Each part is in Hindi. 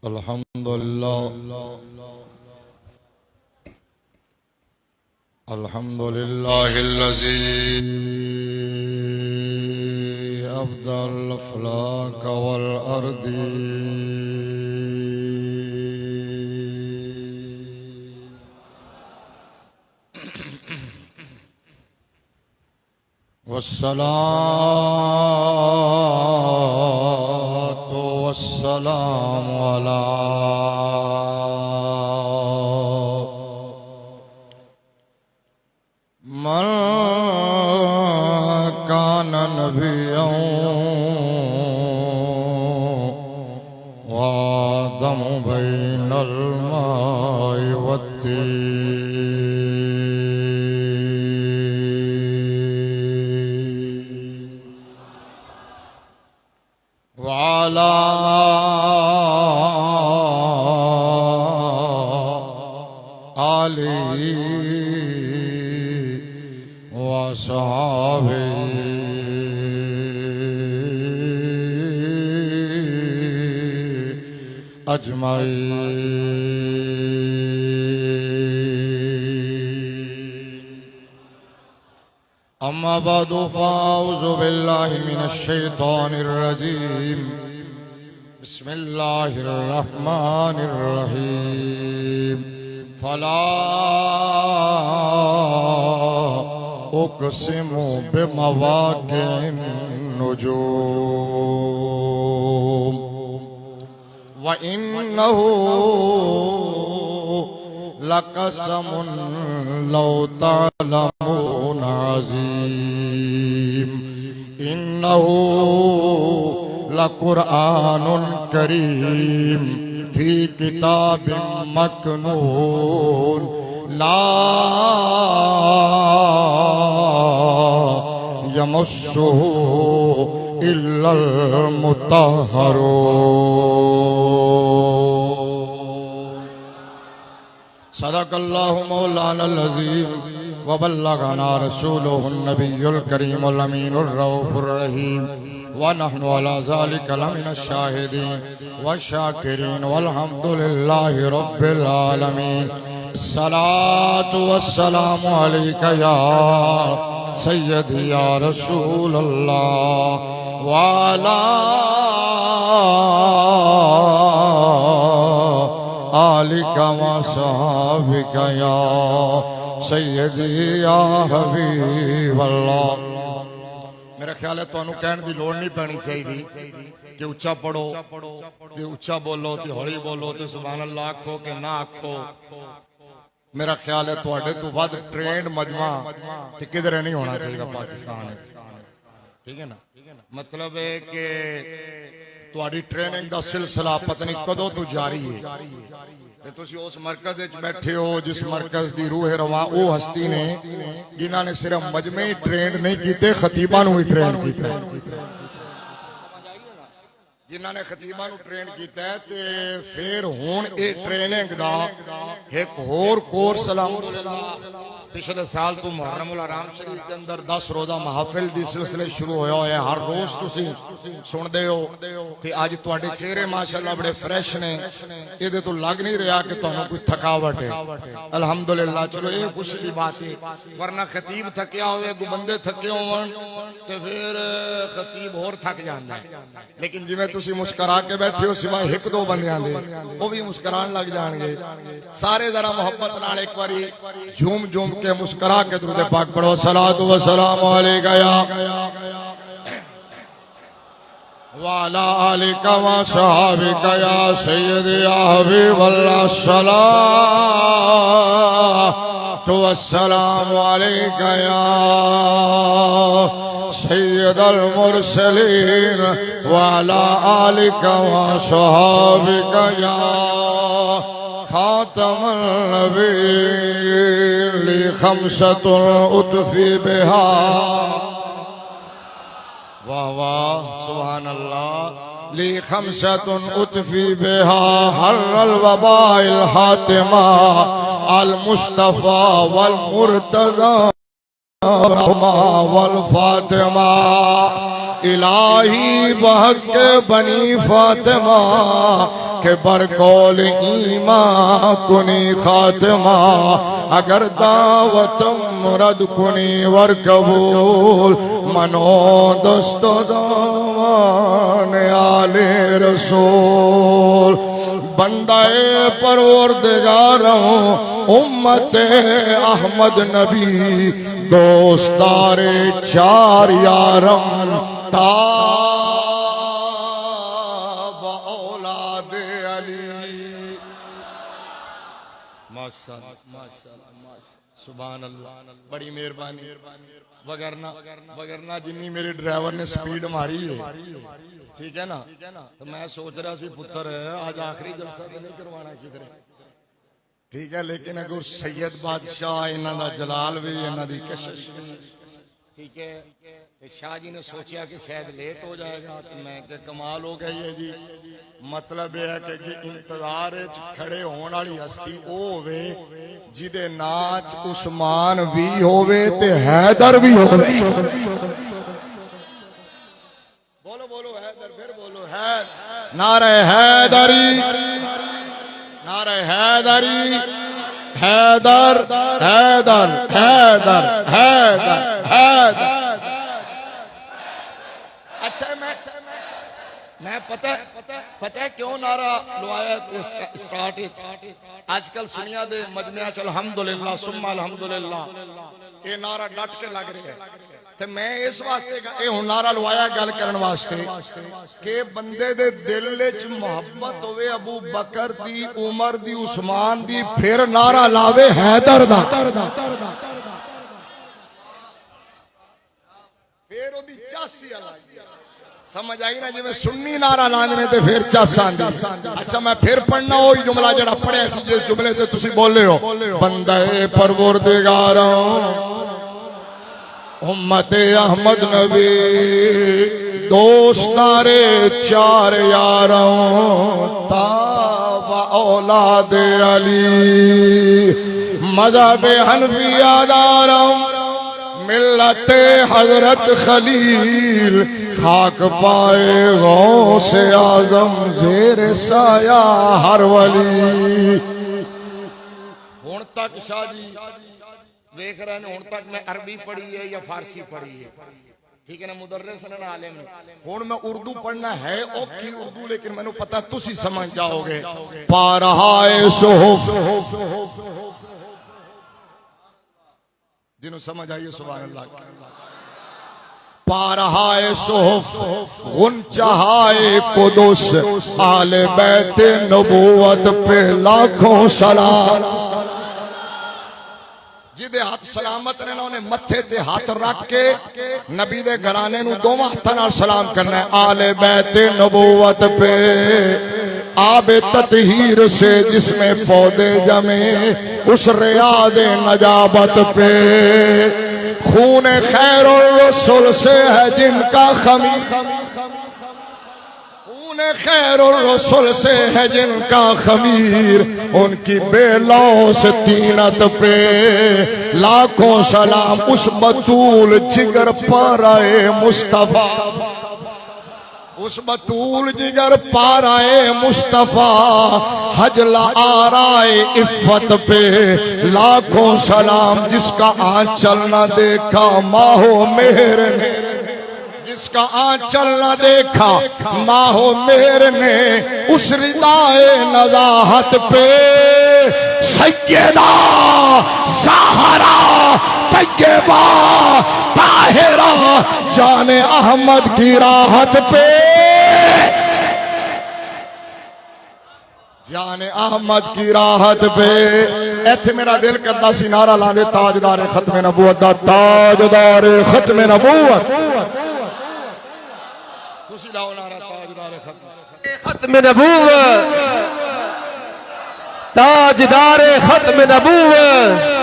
अल्हम्दुलिल्लाहिल्लज़ी अब्दल अफ़लाक वल अर्दी वस्सलातु वस्सलामु अला मन कान नबिय्यन व आदम बैनल माइ वत्तीन व अला आलिहि वसहाबे अजमईन अम्मा बअदु फ़अऊज़ु बिल्लाहि मिनश शैतानिर रजीम बिस्मिल्लाहिर रहमानिर रहीम फला उक़सिमु बिमवाक़िन नुजूम व इन्नहु लक़समुन लौ तअलमून अज़ीम इन्नहु लक़ुरआनुन करीम फी किताबिम मकनून ला यमस्सुहु इल्लल मुत्तहरून सदक़ल्लाहु मौलानल अज़ीम व बल्लगना रसूलुहुन नबियुल करीमुल अमीनुर रऊफ़ुर रहीम व नहनु अला ज़ालिका लमिनश शाहिदीन व शाकिरीन वल्हम्दुलिल्लाहि रब्बिल आलमीन अस्सलातु वस्सलामु अलैका या सय्यदी या रसूल अल्लाह व अला आलिका व सहाबिका या सय्यदी या हबीब अल्लाह। मेरा ख्याल है तुहानू कहने की लोड़ नहीं पैनी चाहिए कि उच्चा पढ़ो ते उच्चा बोलो ते हौली बोलो ते सुभान अल्लाह आखो कि ना आखो। मेरा ख्याल है तुहाडे तो वध ट्रेंड मजमा ते किधरे नहीं होना चाहिए पाकिस्तान में, ठीक है ना। मतलब है कि तुहाडी ट्रेनिंग दा सिलसिला पता नहीं कदों तो जारी है ते तुसी उस मरकज विच बैठे हो जिस मरकज दी रूह रवा वो हस्ती ने जिन्हां ने सिर्फ मजमे ही ट्रेंड नहीं कीते खतीबा नूं भी ट्रेंड कीता है, जिन्हां ने खतीबा नूं ट्रेंड कीता है ते फिर हुण ए ट्रेनिंग दा एक होर कोर्स अलहमदुलिल्लाह पिछले साल तो मुहर्रमुल हराम शरीफ के अंदर 10 रोजा महफिल दी सिलसिले शुरू होया होया हर रोज तुसी सुनदे हो ते अज तुहाडे चेहरे माशाअल्लाह बड़े फ्रेश ने, इहदे तो लग नहीं रहा कि तुहानू कोई थकावट है। अल्हम्दुलिल्लाह चलो ये खुशी की बात है, वरना खतीब थकिया होवे कोई बंदे थके होवन ते फिर खतीब होर थक जांदा है, लेकिन जिवें तुसी मुस्कुरा के बैठे हो सिवाय एक दो बंदियां दे वो भी मुस्कुरान लग जाएंगे। सारे जरा मोहब्बत नाल एक बारी झूम झूम के मुस्कुरा के दुरूद पाक पढ़ो सलातु व सलामु अलैका या व अला आलिका व सहाबिका या सय्यदी या हबीबल्लाह सलातु व सलामु अलैका या सय्यदल मुरसलीन व अला आलिका व सहाबिका या खातमुन नबिय्यीन ली खमसतुन उतफी बिहा वाह वाह सुभान अल्लाह ली खमसतुन उतफी बिहा हर्रल वबाइल हातिमा अल मुस्तफा वल मुर्तज़ा। वल फातिमा इलाही बहक बनी फातिमा के बरकौल ईमा कुनी खातिमा अगर दावत मुरद कुनी वर कबूल मनो दोस्तो दामान आले रसूल बंदाए परवरदिगारों उम्मते अहमद नबी दोस्तारे चार यारम ताब औलाद अली माशाअल्लाह सुभान अल्लाह बड़ी मेहरबानी वगरना जिन्नी मेरे ड्राइवर ने स्पीड मारी है ठीक है ना तो मैं सोच रहा सी पुत्र आज आखिरी जलसा तो नहीं करवाना किधर ठीक है लेकिन अगर सैयद बादशाह इन्हां दा जलाल भी इन्हां दी कशिश ठीक है तो शाह जी ने सोचा कि शायद लेट हो जाएगा तो मैं क्या कमाल हो गई है जी मतलब यह है कि इंतजार खड़े होने वाली हस्ती ओ होवे जिदे नाच उस्मान भी होवे ते हैदर भी होवे बोलो बोलो हैदर फिर बोलो है नारे हैदरी नारे हैदरी हैदर हैदर हैदर हैदर हैदर अच्छा मैं पता है क्यों नारा लवाया स्टार्ट आजकल सुनिया दे मजमिया चल अल्हम्दुलिल्लाह सुम्मा अल्हम्दुलिल्लाह ये नारा डट के लग रहा है ते मैं इस वास्ते ये हुण नारा लवाया गल करन वास्ते कि बंदे दे दिल विच मोहब्बत होवे अबू बकर दी उमर दी उस्मान दी फिर नारा लावे हैदर दा फिर ओदी चासी अलग समझ आई ना जिवें सुन्नी नारा लाने ते फिर चास आंदी अच्छा मैं फिर पढ़ना वही जुमला जड़ा पढ़िया सी जिस जुमले ते तुसी बोले हो बंदे परवरदिगारों उम्मते अहमद नबी दोस्तारे चार यारों ताबा औलाद अली मज़हब हनफिया दारों मिल्लते हजरत खलील खाक पाए गौसे आजम जेर साया हर वली हुण तक शाह जी देख रहे हैं हुण तक मैं अरबी पढ़ी है या फारसी पढ़ी है ठीक है ना मुदर्रिस ने ना आलिम ने हुण मैं उर्दू पढ़ना है औखी उर्दू लेकिन मैंने पता तुसी समझ जाओगे पा रहा है सुहुफ जिन्हों समझ आइए सुभान अल्लाह पा रहा है सुहुफ गुंचाए कुदुस आले बैते नबूवत पे लाखों सलाम जिदे हाथ सलामत ने उन्हें मथे ते हाथ रख के नबी दे घराने नू दोवां हत्थां नाल सलाम करना है आले बैते नबूवत पे आबे ततहीर से जिसमें पौधे जमे उस रियाद नजाबत पे खून खैरुर रसूल से है जिनका खमीर खून खैरुर रसूल से है जिनका खमीर उनकी बेलौस तीनत पे लाखों सलाम उस बतूल जिगर पाराए मुस्तफा उस बतूल जिगर पाराए मुस्तफा हजला आराए इफ्फत पे लाखों सलाम जिसका आंचल न देखा माहो मेहर ने जिसका आंचल न देखा माहो मेहर ने उस रिदाए नजाहत पे सैयदा ज़हरा तैयबा ताहिरा जाने अहमद की राहत पे जाने अहमद की राहत पे इत्थे मेरा दिल करता सी नारा लांदे ताजदार खत्म नबूवत दा ताजदार खत्म नबूवत तुसी लाओ नारा ताजदार खत्म नबूवत ताजदार खत्म नबूवत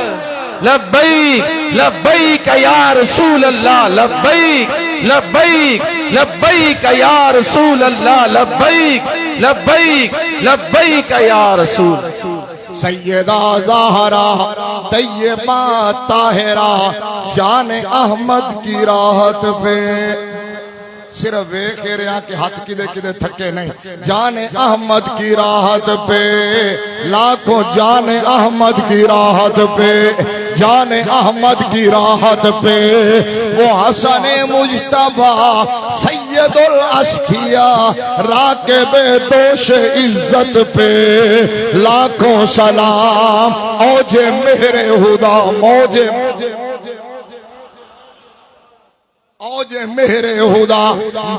लब्बैक लब्बैक या रसूल अल्लाह लब्बैक लब्बैक लब्बैक या रसूल अल्लाह लब्बैक लब्बैक लब्बैक या रसूल। सैयदा ज़हरा तैयबा ताहिरा जान अहमद की राहत पे सिर्फ वेख रहा कि हाथ किदे किदे थके नहीं। जाने अहमद की राहत पे लाखों जाने अहमद की राहत पे जाने अहमद की राहत पे वो हसन मुज्तबा सैयदुल अस्फिया राकिबे दोष इज्जत पे लाखों सलाम। औजे मेरे हुदा मौजे औजे मेरे हुदा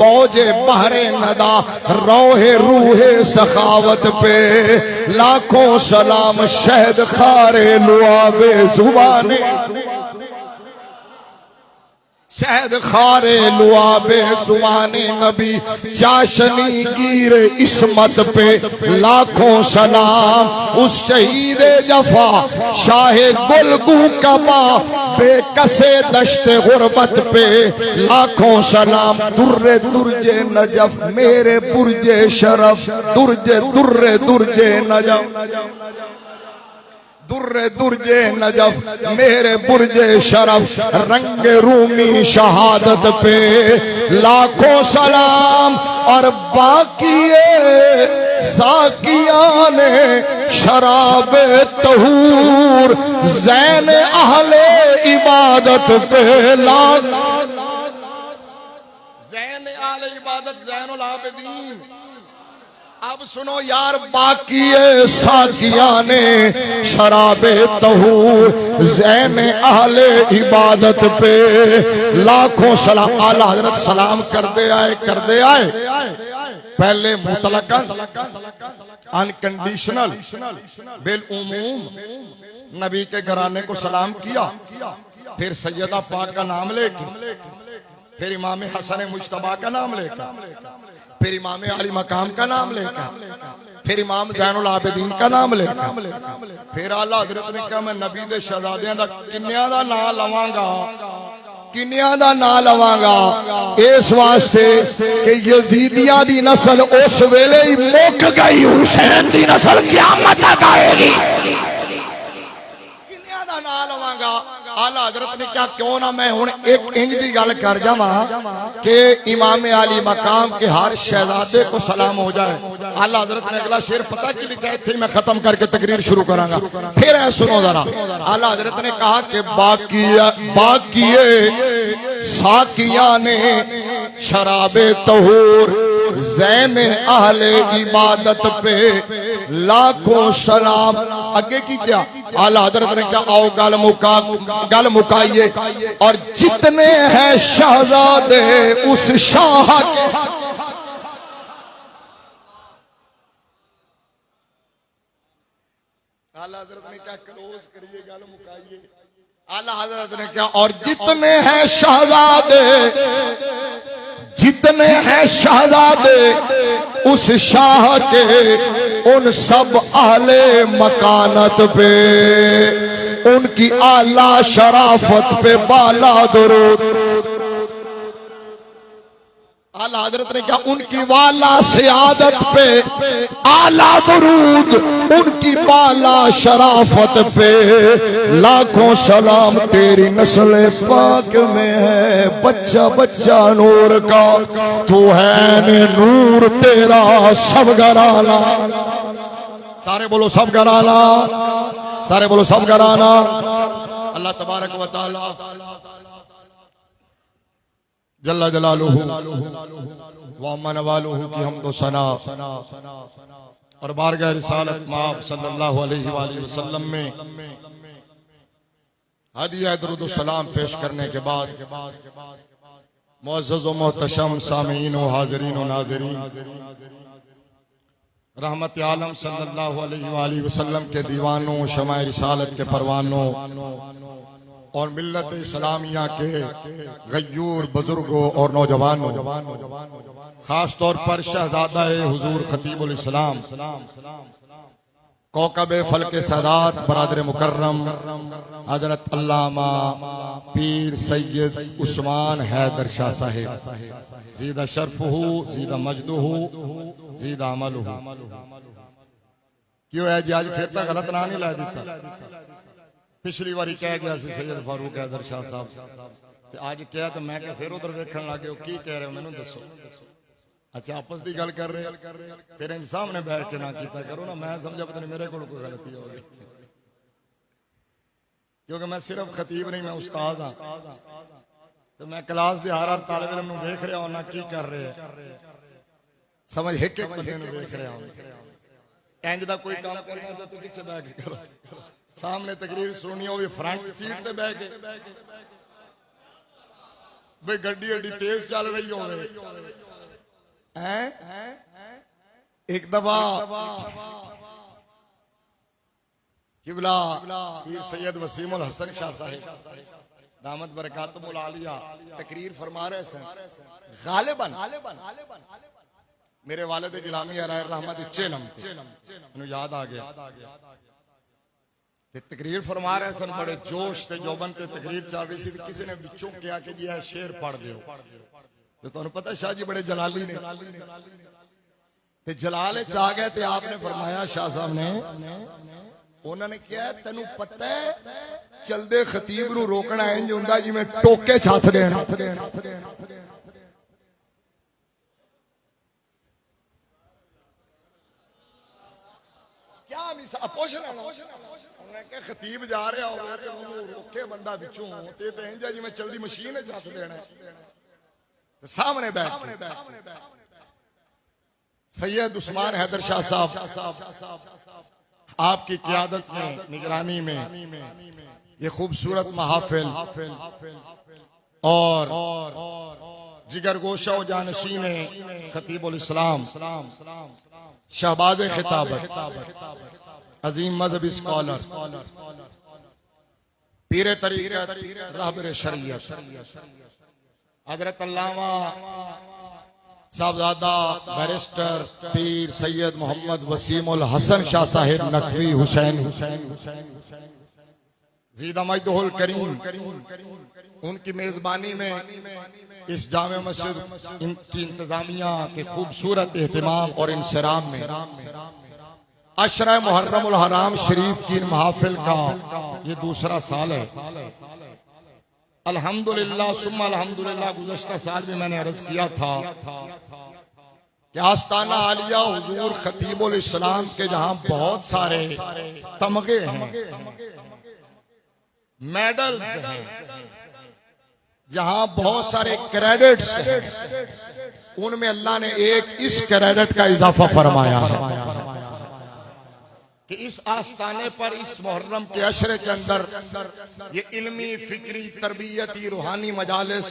मौजे बहरे नदा रोहे रूहे सखावत पे लाखों सलाम। शहद खारे लुआबे जुबाने शहद खारे लुआबे जुबाने नबी चाशनी गिर इस्मत पे लाखों सलाम। उस शहीद जफा शाहे गुलगू कबा बेकसे दश्ते गुरबत पे लाखों सलाम। दुर्रे दुर्जे नजफ मेरे पुरजे शरफ दुर्जे दुर्रे दुर्जे नजफ दुर्रे दुर्जे नजफ मेरे बुर्जे शरफ रंग रूमी शहादत पे लाखों सलाम। और बाकी साकिया ने शराब तहूर जैन अहले इबादत पे लाख जैन अहले इबादत जैनुल आबिदीन। अब सुनो यार बाकी साकिया ने शराबे तहूर जैन अहले इबादत पे लाखों सलाम। आला हजरत सलाम करते आए पहले मुतलकन अनकंडीशनल बिल उमूम नबी के घराने को सलाम किया। फिर सैयदा पाक का नाम लेके फिर इमाम हसन मुज्तबा का नाम लेकर फिर इमाम अली मकाम का नाम लेकर फिर इमाम ज़ैनुल आबिदीन का नाम लेकर फिर आला हज़रत ने कहा मैं नबी दे शहजादियां दा किन्नियां दा नाम लवांगा किन्नियां दा नाम लवांगा इस वास्ते कि यजीदियां दी नस्ल उस वेले ही मुक गई हुसैन दी नस्ल क़यामत तक आएगी। किन्नियां दा नाम लवांगा। आला हजरत ने क्या क्यों ना मैं हुण एक इंज दी गल कर जावा कि इमाम अली मकाम के हर शहजादे को सलाम हो जाए। आला हजरत ने अगला शेर पता कि लिखा है थे मैं खत्म करके तकरीर शुरू करांगा। फिर है सुनो जरा। आला हजरत ने कहा कि बाकी साकिया ने शराबे तहूर जैन अहले इबादत पे लाखों सलाम। आगे की क्या आला हजरत ने क्या आओ गल मुकाइए। और जितने हैं शहजादे उस शाह के आला हजरत ने क्या क्लोज करिए गल मुकाइए। आला हजरत ने क्या और जितने हैं शहजादे उस शाह के उन सब आले मकानत पे उनकी आला शराफत पे बाला दुरूद। आला हजरत ने क्या उनकी वाला सियादत पे आला दुरूद उनकी बाला शराफत पे लाखों सलाम। तेरी नस्ल पाक में है बच्चा बच्चा नूर का तू है नूर तेरा सब घराना। सारे बोलो सब घराना सारे बोलो सब घराना। अल्लाह तबारक व तआला जल्ला जलालुहु व अम्मा वालुहु की हमदो सना और बारगाह रिसालत माब सल्लल्लाहु अलैहि वसल्लम में हदिया दुरूद सलाम पेश करने के बाद मुअज़्ज़ज़ व मोहतशम सामीईन व हाज़रीन व नाज़रीन रहमत आलम सल्लल्लाहु अलैहि वसल्लम के दीवानों शमाए रिसालत के परवानों और मिल्लत इस्लामिया के गयूर बुजुर्गों और नौजवानों खास तौर पर शहजादा हुजूर खतीबुल इस्लाम कौकब फल के सादात बरादर मुकर्रम हजरत अल्लामा पीर सैयद उस्मान हैदर शाह साहिब जीदा शर्फहू जीदा मजदूहू जीदा अमलहू। क्यों है जी आज फिर तक गलत ना नहीं ला दिता। पिछली बारी कह गया सी सैयद फारूक हैदर शाह साहब ते आज क्या तो मैं फिर उधर वेखण लग गया की कह रहे हो मैनू दसो। अच्छा आपस की गल कर रहे फिर इंज सामने बैठ के ना किया करो ना। मैं समझा पता नहीं मेरे को कोई गलती हो गई क्योंकि मैं सिर्फ खतीब नहीं मैं उस्ताद हाँ। तो मैं क्लास के हर तालिब इल्म नूं वेख रहा होना की कर रहे समझ एक एक बंदे नूं वेख रहा हूं। इंज दा कोई काम करना तो तू पीछे बैठ के करो। सामने तकरीर सुनी हो भी फ्रंट सीट ते बैठ के भाई गड्डी एडी तेज चल रही हो एक दफा किबला पीर सैयद वसीमुल हसन शाह साहिब दामत बरकातुहुल आलिया तकरीर फरमा रहे थे। गालिबन मेरे वालिद गिलामी रहमत चेलम मैनू याद आ गया ते तकरीर फरमा रहे सन बड़े जोश ते जोबन ते तकरीर चल रही सी। किसी ने विचों कहा कि जी शेर पढ़ दियो तो तुहानू पता शाह जी बड़े जलाली ने ते जलाल च आ गए ते आपने फरमाया शाह साहब ने उन्होंने कहा तेनू पता है चलदे खतीब नू रोकना इंज हुंदा जिवें टोके छाथ देना। क्या मिसाल पूछना खतीब जा रहा हो रोके बंदा विचों ते इंज जिवें चलदी मशीन छाथ देना। सामने बैठ सैयद उस्मान हैदर शाह साहब आपकी क़यादत में निगरानी में ये खूबसूरत महाफिल और जिगर गोशा व जानशीन खतीबुल इस्लाम शहबाज खिताबत अजीम मजहबी स्कॉलर पीर तरीक़त रहबर शरीयत हजरत अल्लामा साहबजादा बैरिस्टर पीर सैयद मोहम्मद वसीमुल हसन शाह साहिब नकवी हुसैन जीदा मजदहुल करीम उनकी मेजबानी में इस जामे मस्जिद इनकी इंतजामिया के खूबसूरत एहतिमाम और इंसराम में अशरा मुहर्रमुल हराम शरीफ की महाफिल का ये दूसरा साल है। अल्हम्दुलिल्लाह सुम्मा अल्हम्दुलिल्लाह गुज़श्ता साल भी मैंने अर्ज किया था कि आस्ताना आलिया हुजूर खतीबुल इस्लाम के जहां बहुत सारे तमगे हैं मेडल्स हैं जहां बहुत सारे क्रेडिट्स हैं उनमें अल्लाह ने एक इस क्रेडिट का इजाफा फरमाया है कि इस आस्ताने पर इस मुहर्रम के अशरे के अंदर ये इल्मी फिक्री तरबियती रूहानी मजालिस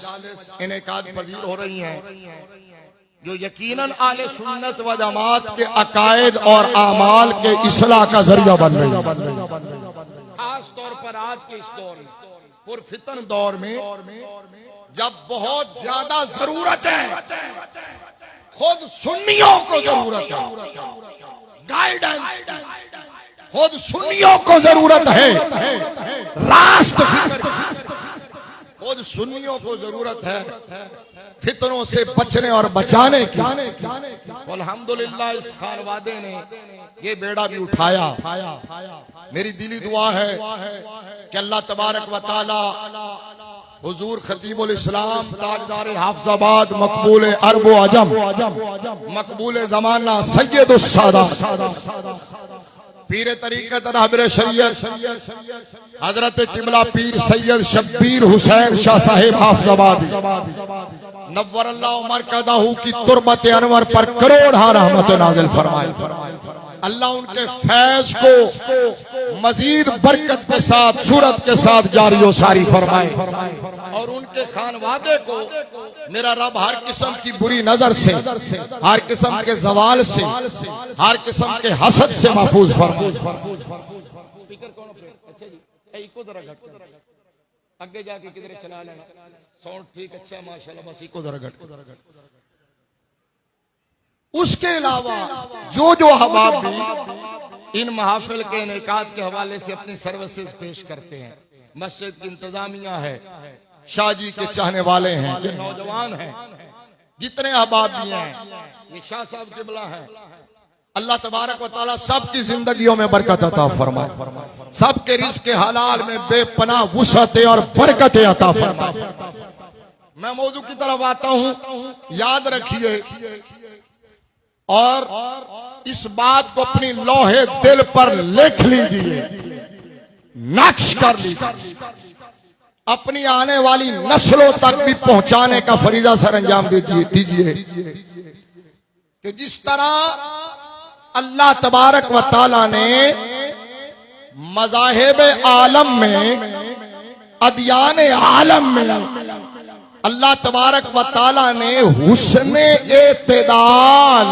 इनेकाद पजीर हो रही हैं जो यकीनन आले सुन्नत व जमात के अकायद और आमाल के इस्लाह का जरिया बन रही है। खास तौर पर आज के इस दौर में पुरफितन दौर में जब बहुत ज्यादा जरूरत है खुद सुन्नियों को जरूरत है गाइडेंस खुद सुन्नियों को जरूरत है रास्त खुद सुन्नियों को जरूरत है फितनों से बचने और बचाने की। अल्हम्दुलिल्लाह इस खानवादे ने ये बेड़ा भी उठाया। मेरी दिली दुआ है कि अल्लाह तबारक व तआला हुजूर खतीबुल इस्लाम ताजदार हाफिजाबाद मकबूल अरब व अजम मकबूल जमाना सैयदुस सादात पीर तरीक़त रहबर शरीयत हजरत किबला पीर सैयद शब्बीर हुसैन शाह साहिब हाफिजाबादी नव्वरल्लाहु मरकदहू की तुरबत अनवर पर करोड़ रहमत नाज़िल फरमाए। अल्लाह उनके फैज को मजीद बरकत के साथ सूरत के साथ जारी व सारी फरमाए और उनके खानवादे को मेरा रब हर किस्म की बुरी नजर से हर किस्म के जवाल से हर किस्म के हसद से महफूज फरमाए। आगे जाके किधर चला लेना साउंड ठीक अच्छा माशाल्लाह बस इको जरा घट। उसके अलावा जो जो अहबाब भी इन महाफिल के इनेकाद के हवाले से अपनी सर्विसेज पेश करते हैं। मस्जिद की इंतजामिया है, शाह जी के चाहने वाले हैं, ये नौजवान हैं, जितने अहबाब भी हैं, ये शाह साहब किबला हैं। अल्लाह तबारक व तआला सबकी जिंदगियों में बरकत अता फरमाए, सबके रिज़्क़ हलाल में बेपनाह वुसअत और बरकत अता फरमाए। मैं मौजू की तरफ आता हूं, याद रखिए और इस बात को अपनी लोहे दिल पर लिख लीजिए, नक्श कर लीजिए, अपनी आने वाली नस्लों तक भी पहुंचाने का फरीजा सर अंजाम दीजिए कि जिस तरह अल्लाह तबारक व तआला ने मज़ाहिब आलम में, अदियान आलम में अल्लाह तबारक व तआला ने हुस्ने एतदाल,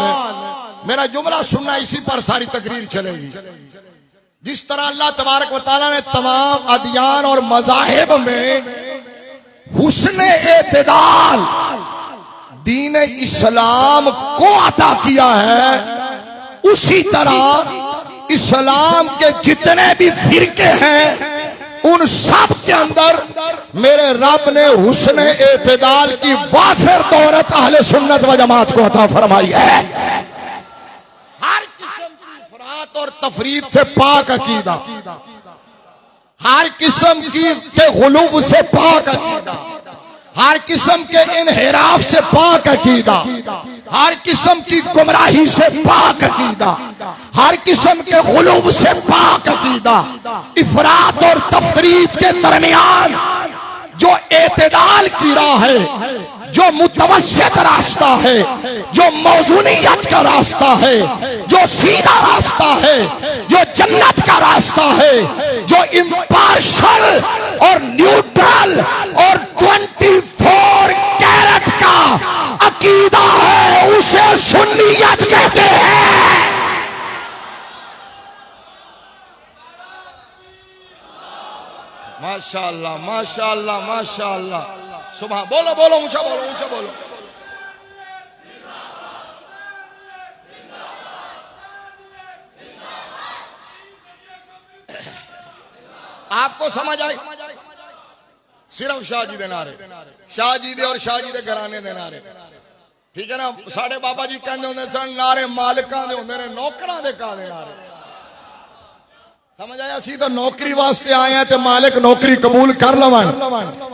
मेरा जुमला सुनना, इसी पर सारी तकरीर चलेगी। जिस तरह अल्लाह तबारक व तआला ने तमाम अदियान और मज़ाहिब में हुस्ने एतदाल दीन इस्लाम को अता किया है, उसी तरह इस्लाम के जितने भी फिरके हैं उन सब के अंदर मेरे रब ने हुस्ने एतदाल की वाफिर दौलत अहले सुन्नत व जमात को अता फरमाई है। हर किस्म की इफरात और तफरीद से पाक अकीदा, हर किस्म की के गुलूब से पाक अकीदा, हर किस्म के इनहिराफ से पाक अकीदा, हर किस्म की गुमराही से पाक अकीदा, हर किस्म के गुलूब से पाक अकीदा, इफरात और तफरीद के दरमियान जो एतदाल की राह है, जो मुतवस्सित रास्ता है, जो मौजूनियत का रास्ता है, जो सीधा रास्ता है, जो जन्नत का रास्ता है, जो इम्पार्शल और न्यूट्रल और 24 कैरेट का अकीदा है, उसे सुन्नियत कहते हैं। माशाअल्लाह माशाअल्लाह माशाअल्लाह, सुबह बोलो बोलो, ऊंचा बोलो ऊंचा बोलो। आपको समझ आई? सिर्फ शाह जी दे नारे, शाह जी दे और शाह जी दे घराने दे नारे, ठीक है ना। साढ़े बाबा जी कहते होंगे सन नारे मालिकां दे होंदे ने, नौकरां दे कादे नारे, समझ आया? असी तो नौकरी वास्ते आए हैं, तो मालिक नौकरी कबूल कर लवन,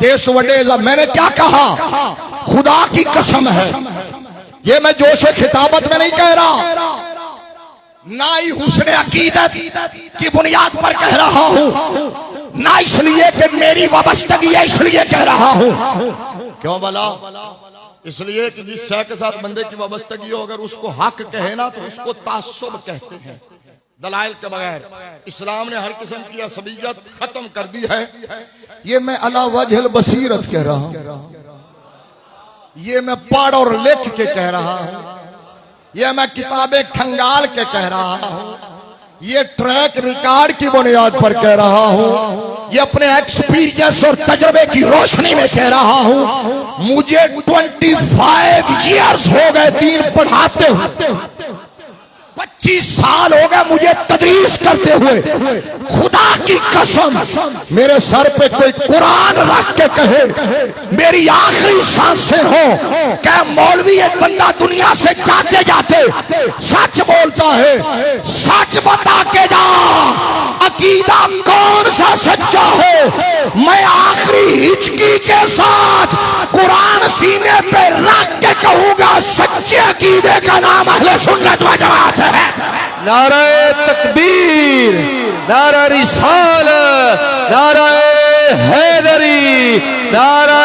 देश वडे। मैंने क्या कहा? खुदा की कसम है, ये मैं जोशे खिताबत में नहीं कह रहा, ना ही हुस्ने अकीदत की बुनियाद पर कह रहा हूं, ना इसलिए कि मेरी वाबस्तगी है इसलिए कह रहा हूं। क्यों भला? इसलिए कि जिस शय के साथ बंदे की वाबस्तगी हो, अगर उसको हक कहे ना तो उसको तासुब कहते हैं, दलाइल के बगैर। इस्लाम ने हर किस्म की असबियत खत्म कर दी है। ये मैं अला वजहल बसीरत कह रहा हूं, ये मैं पढ़ और लिख के कह रहा हूं, ये मैं किताबें खंगाल के कह रहा हूं, ये ट्रैक रिकॉर्ड की बुनियाद पर कह रहा हूं, ये अपने एक्सपीरियंस और तजर्बे की रोशनी में कह रहा हूं। मुझे 25 ईयर्स हो गए दीन पढ़ाते हुए, 25 साल हो गए मुझे तदरीस करते हुए। खुदा की कसम, मेरे सर पे कोई कुरान रख के कहे मेरी आखिरी सांसें हो, क्या मौलवी एक बंदा दुनिया से जाते जाते सच बोलता है, सच बता के जा, अकीदा कौन सा सच्चा है? मैं आखिरी हिचकी के साथ कुरान सीने पे रख के कहूंगा, सच्चे अकीदे का नाम अहले सुन्नत व जमात है। नारे तकबीर, नारा रिसालत, नारा हैदरी, नारा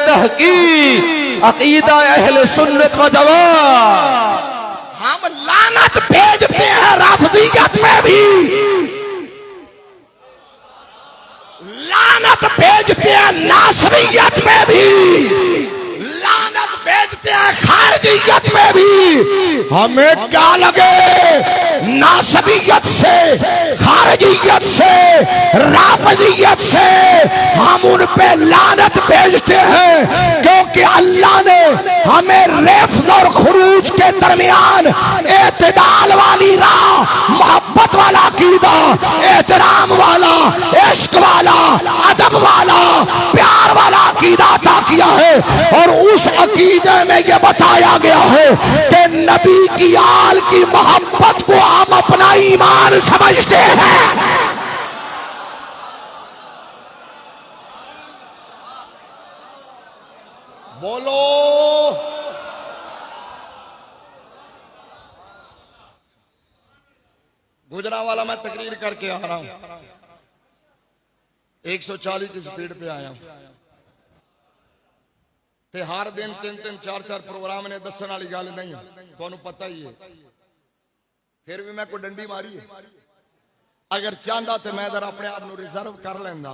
तहकीक, अकीदा अहले सुन्नत व जमात। हम लानत भेजते हैं राफिदियत में भी, लानत भेजते हैं नासरियत में भी, लानत भेजते हैं खारिजियत में भी। हमें क्या लगे नासबियत से, खारिजियत से, राफिदियत से, हम उन पे लानत भेजते हैं क्योंकि अल्लाह ने हमें रेफ्ज और खुरूज के दरमियान एतदाल वाली राह, मोहब्बत वाला अकीदा एहतराम वाला, इश्क वाला, अदब वाला, प्यार वाला अकीदा अता किया है। और उस अकीदे में यह बताया गया है कि नबी की आल की मोहब्बत को हम अपना ईमान समझते हैं। बोलो गुजरांवाला मैं तकरीर करके आ रहा हूं, 140 की स्पीड पे आया ते हर दिन 3-3 4-4 प्रोग्राम ने दसन वाली गल नहीं, तुहानू पता ही है। फिर भी मैं कोई डंडी मारी है। अगर चाहता तो मैं इधर अपने आप को रिजर्व कर लेंदा,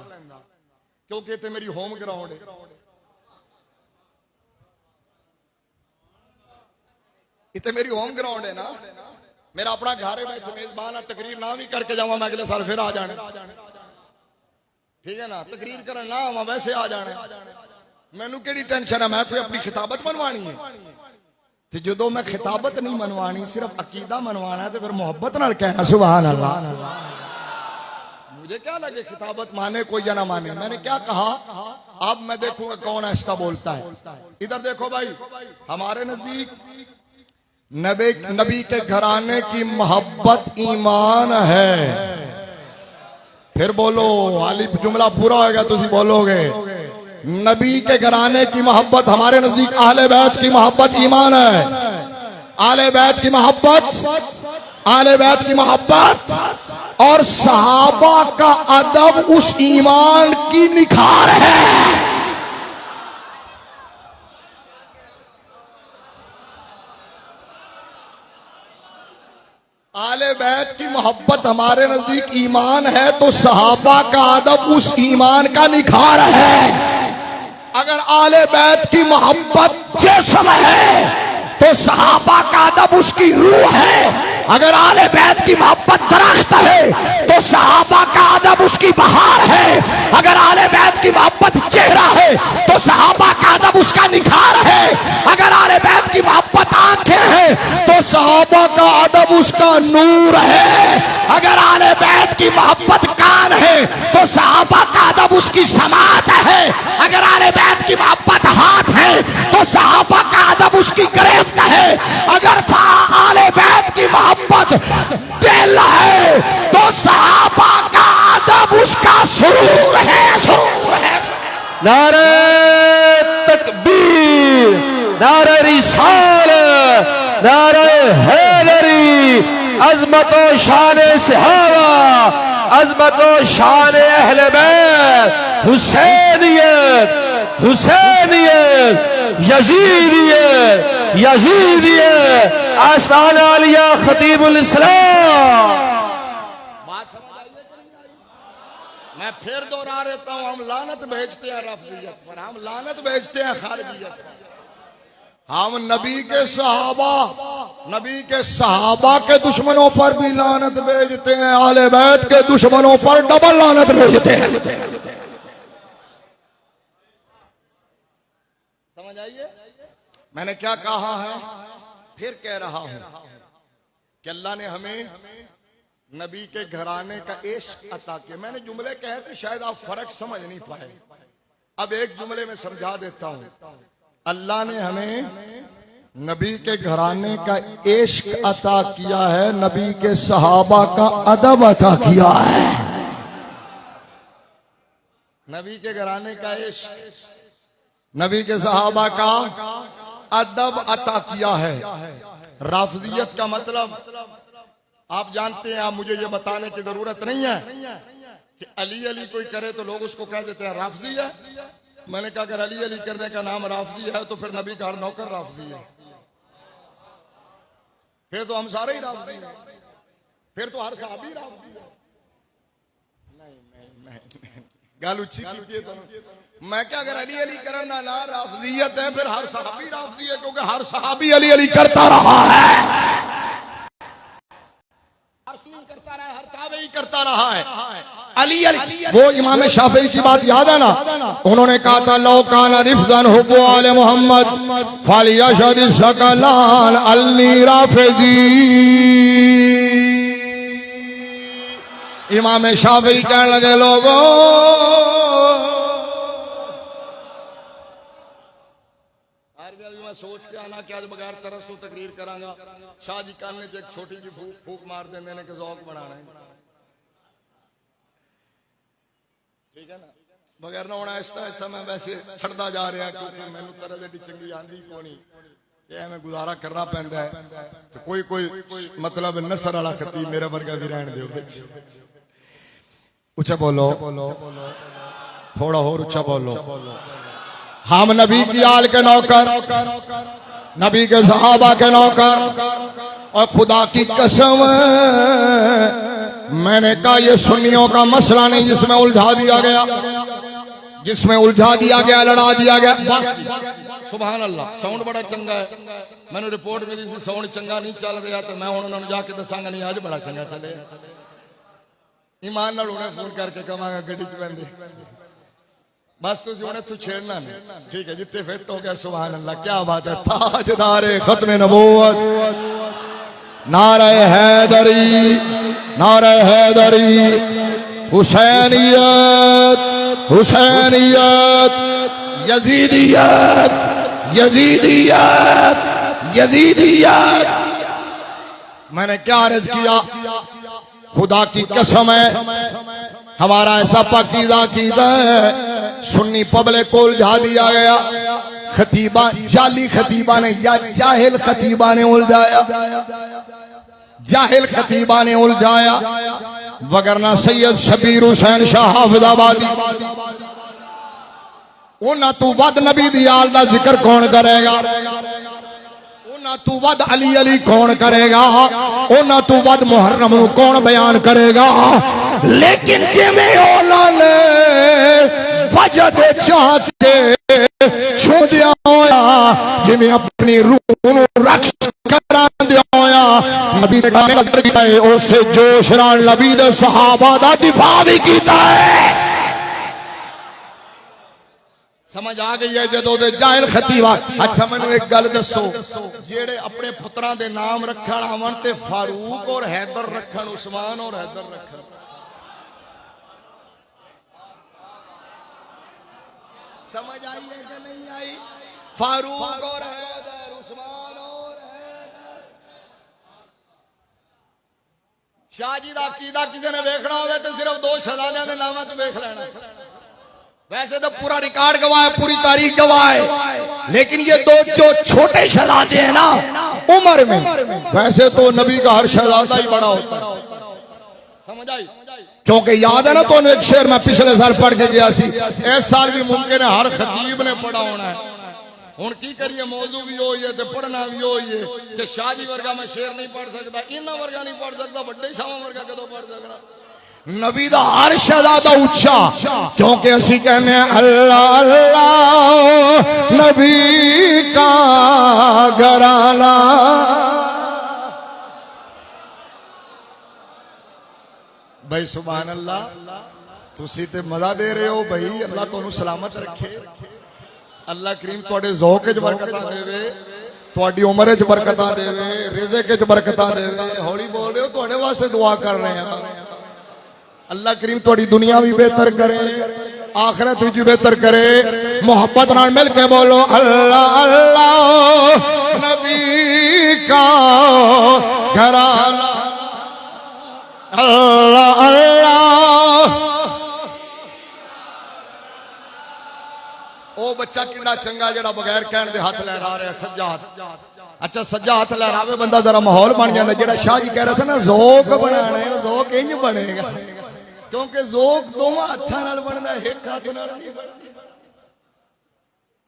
क्योंकि इतने मेरी होम ग्राउंड है। इतने मेरी होम ग्राउंड है ना, मेरा अपना घर है। मैं मेजबान तकरीर ना भी करके जाऊंगा, मैं अगले साल फिर आ जाने, ठीक है ना। तकरीर करन ना आवा, वैसे आ जाने, मैनू केड़ी टेंशन है। मैं कोई अपनी खिताबत मनवानी है, तो जो मैं खिताबत नहीं मनवानी, सिर्फ अकीदा मनवाना है, तो फिर मोहब्बत नाल कहना सुभान अल्लाह। मुझे क्या लगे खिताबत माने कोई या ना माने। मैंने क्या कहा, अब मैं देखूंगा कौन ऐसा बोलता है। इधर देखो भाई, हमारे नजदीक नबी के घराने की मोहब्बत ईमान है। फिर बोलो, आलिफ जुमला पूरा होगा तुसी बोलोगे। नबी के घराने की मोहब्बत, हमारे नजदीक अहले बैत की मोहब्बत ईमान है। अहले बैत की मोहब्बत, अहले बैत की मोहब्बत और सहाबा का अदब उस ईमान की निखार है। आले बैत की मोहब्बत हमारे नजदीक ईमान है, तो सहाबा का अदब उस ईमान का निखार है। अगर आले बैत की मोहब्बत जिस्म है, तो सहाबा का अदब उसकी रूह है। अगर आले बैत की मोहब्बत दरख्त है, तो सहाबा का अदब उसकी बहार है। अगर आले बैत की मोहब्बत चेहरा है, तो सहाबा का अदब उसका निखार है। अगर आले बैत की मोहब्बत आंखें हैं, तो सहाबा का अदब उसका नूर है। अगर आले बैत की मोहब्बत कान है, तो सहाबा का अदब उसकी समात है। अगर आले बैत की मोहब्बत हाथ है, तो सहाबा का अदब उसकी गिरफ्त है। अगर आले बैत की मोहब्बत दिल है, तो सहाबा का अदब उसका सुरूर है, सुरूर है। नारे तकबीर, नारे रिसालत, नारे हैदरी, अजमत व शान सहाबा, अजमत व शान अहले बैत, हुसैनियत, हुसैनियत, यजीदियत, यजीदियत, आस्ताना आलिया खतीबुल इस्लाम। मैं फिर दोहरा देता हूं, हम लानत भेजते हैं रफजियत पर, हम लानत भेजते हैं खारिजियत पर। हम नबी के सहाबा के दुश्मनों पर भी लानत भेजते हैं, आले बैत के दुश्मनों पर डबल लानत भेजते हैं। समझ आइए मैंने क्या कहा है, फिर कह रहा हूं कि अल्लाह ने हमें नबी के घराने का इश्क अता किया। मैंने जुमले कहे थे, शायद आप फर्क समझ नहीं पाए। अब एक जुमले में समझा देता हूं। अल्लाह ने हमें नबी के घराने का इश्क अता किया है, नबी के सहाबा का अदब अता किया है। नबी के घराने का इश्क, नबी के सहाबा का अदब अता किया है। राफजियत का मतलब आप जानते हैं, आप मुझे ये बताने की जरूरत नहीं है कि अली अली कोई करे तो लोग उसको कह देते हैं राफजी है। मैंने कहा अगर अली अली करने का नाम राफजी है, तो फिर नबी का नौकर राफजी है, फिर तो हम सारे ही राफजी हैं, फिर तो हर सहाबी राफजी है। नहीं, गाल उच्ची की तो मैं क्या, अगर अली अली करना ना राफजियत है, फिर हर सहाबी राफजी है, क्योंकि हर सहाबी अली अली करता रहा है, करता रहा है, हर ताबई करता रहा है। अली अली, वो इमाम शाफी की बात याद है ना, उन्होंने कहा था लौ काना रिफज़न हुब्बु आले मोहम्मद फलियशहद सकलान अली राफिजी। इमाम शाफी कहने लगे लोगों मैं सोच के आना कि आज बगैर तरस तो तकरीर करांगा शाह जी कहने एक छोटी जी फूक मार देंगे ने कि ज़ौक़ बनाना है ठीक है ना बगैर ना होना आहिस्ता आहिस्ता मैं वैसे छड़दा जा रहा क्योंकि मैनू तरस एडी चंगी आंदी कोनी ये मैं गुजारा करना पैंदा है तो कोई मतलब नसर वाला खतीब मेरा वर्गा भी रहने दे ऊंचा बोलो थोड़ा और ऊंचा बोलो हम नबी की आल के नौकर नबी के सहाबा के नौकर और खुदा की कसम मैंने कहा ये सुन्नियों का मसला नहीं जिसमें उलझा दिया गया लड़ा दिया गया सुभान अल्लाह साउंड बड़ा चंगा है मैंने रिपोर्ट मिली सी साउंड चंगा नहीं चल रहा तो मैं उन्होंने जाके दसांगा नहीं आज बड़ा चंगा चले ईमान नाल उन्हें फोन करके कहांगा गड्डी च बंदे बस तुझे उन्हें तू छेड़ना नहीं ठीक है जितने फिट हो गया सुभान अल्लाह क्या बात है ताजदारे खत्म नबूवत नारे हैदरी हुसैनियत यजीदियत मैंने क्या अर्ज किया खुदा की कसम है हमारा ऐसा पाकीज़ा अक़ीदा है सुन्नी पब्लिक को उलझा दिया गया खतीबा जाली खतीबा ने या जाहिल खतीबा ने उलझाया वगरना सैयद शबीर हुसैन शाह हाफिज़ाबादी उन्हां तू वध नबी दी आल दा जिक्र कौन करेगा उन्हां तू वध अली कौन करेगा उन्हां तू वध मुहर्रम नूं कौन बयान करेगा लेकिन जिवें औला ने वजह दे चाह के छुदिया होया जिवें अपनी रूह नूं रक्ष करांदे होया नबी दे गाने लग गए उस जोश नाल नबी दे सहाबा दा दिफा भी कीता है समझ आ गई है जदों दे जाहिल खतीबा अच्छा मैनू एक गल दसो जेड़े अपने पुत्रां दे नाम रखण आवन ते फारूक और हैदर रखण उस्मान और हैदर रखण समझ आई है कि नहीं आई फारूक और हैदर उस्मान और हैदर शाह जी दा अकीदा किसी ने देखना होवे तो सिर्फ दो शहजादियां दे नामां च देख लेना वैसे तो पूरा रिकॉर्ड गवाह है पूरी तारीख गवाह है लेकिन ये दो जो छोटे शहजादे हैं ना उम्र में वैसे तो नबी का हर शहजादा ही बड़ा होता है समझ आई क्योंकि याद है ना तो एक शेर मैं पिछले साल पढ़ के गया सी इस साल भी मुमकिन है हर खतीब ने पढ़ा होना है हुण की करिए मौजू भी हो है पढ़ना भी हो है शाह जी वर्गा मैं शेर नहीं पढ़ सकता इन्ना वर्गा नहीं पढ़ सकता बड़े शाह वर्गा कदों पढ़ सकना नबी दा हर शहजादा उच्चा क्योंकि असी कहने अल्लाह अल्लाह नबी का घराना भाई सुभान अल्लाह तुसी ते मजा दे रहे हो भाई अल्लाह तुहानू सलामत रखे अल्लाह करीम तुहाडे ज़ौक़ च बरकतां देवे तुहाडी उम्र च बरकतां देवे रिज़्क़ च बरकतां देवे हौली बोल रहे हो तुहाडे वास्ते दुआ कर रहे हैं अल्लाह करीम थोड़ी दुनिया भी बेहतर करे आखिरत भी बेहतर करे मोहब्बत नाल मिल के बोलो अल्लाह अल्लाह नबी का घराना अल्लाह अल्लाह ओ बच्चा कितना चंगा जड़ा बगैर कहने दे हाथ लहरा रहा सज्जा हाथ अच्छा सज्जा हाथ लहरावे बंदा जरा माहौल बन जाता जेड़ा शाह जी कह रहे थे ना ज़ौक़ बनाना है ज़ौक़ इंज बनेगा क्योंकि ज़ौक़ दोवां हत्थां नाल बनदा है एक हाथ नाल नहीं बनदा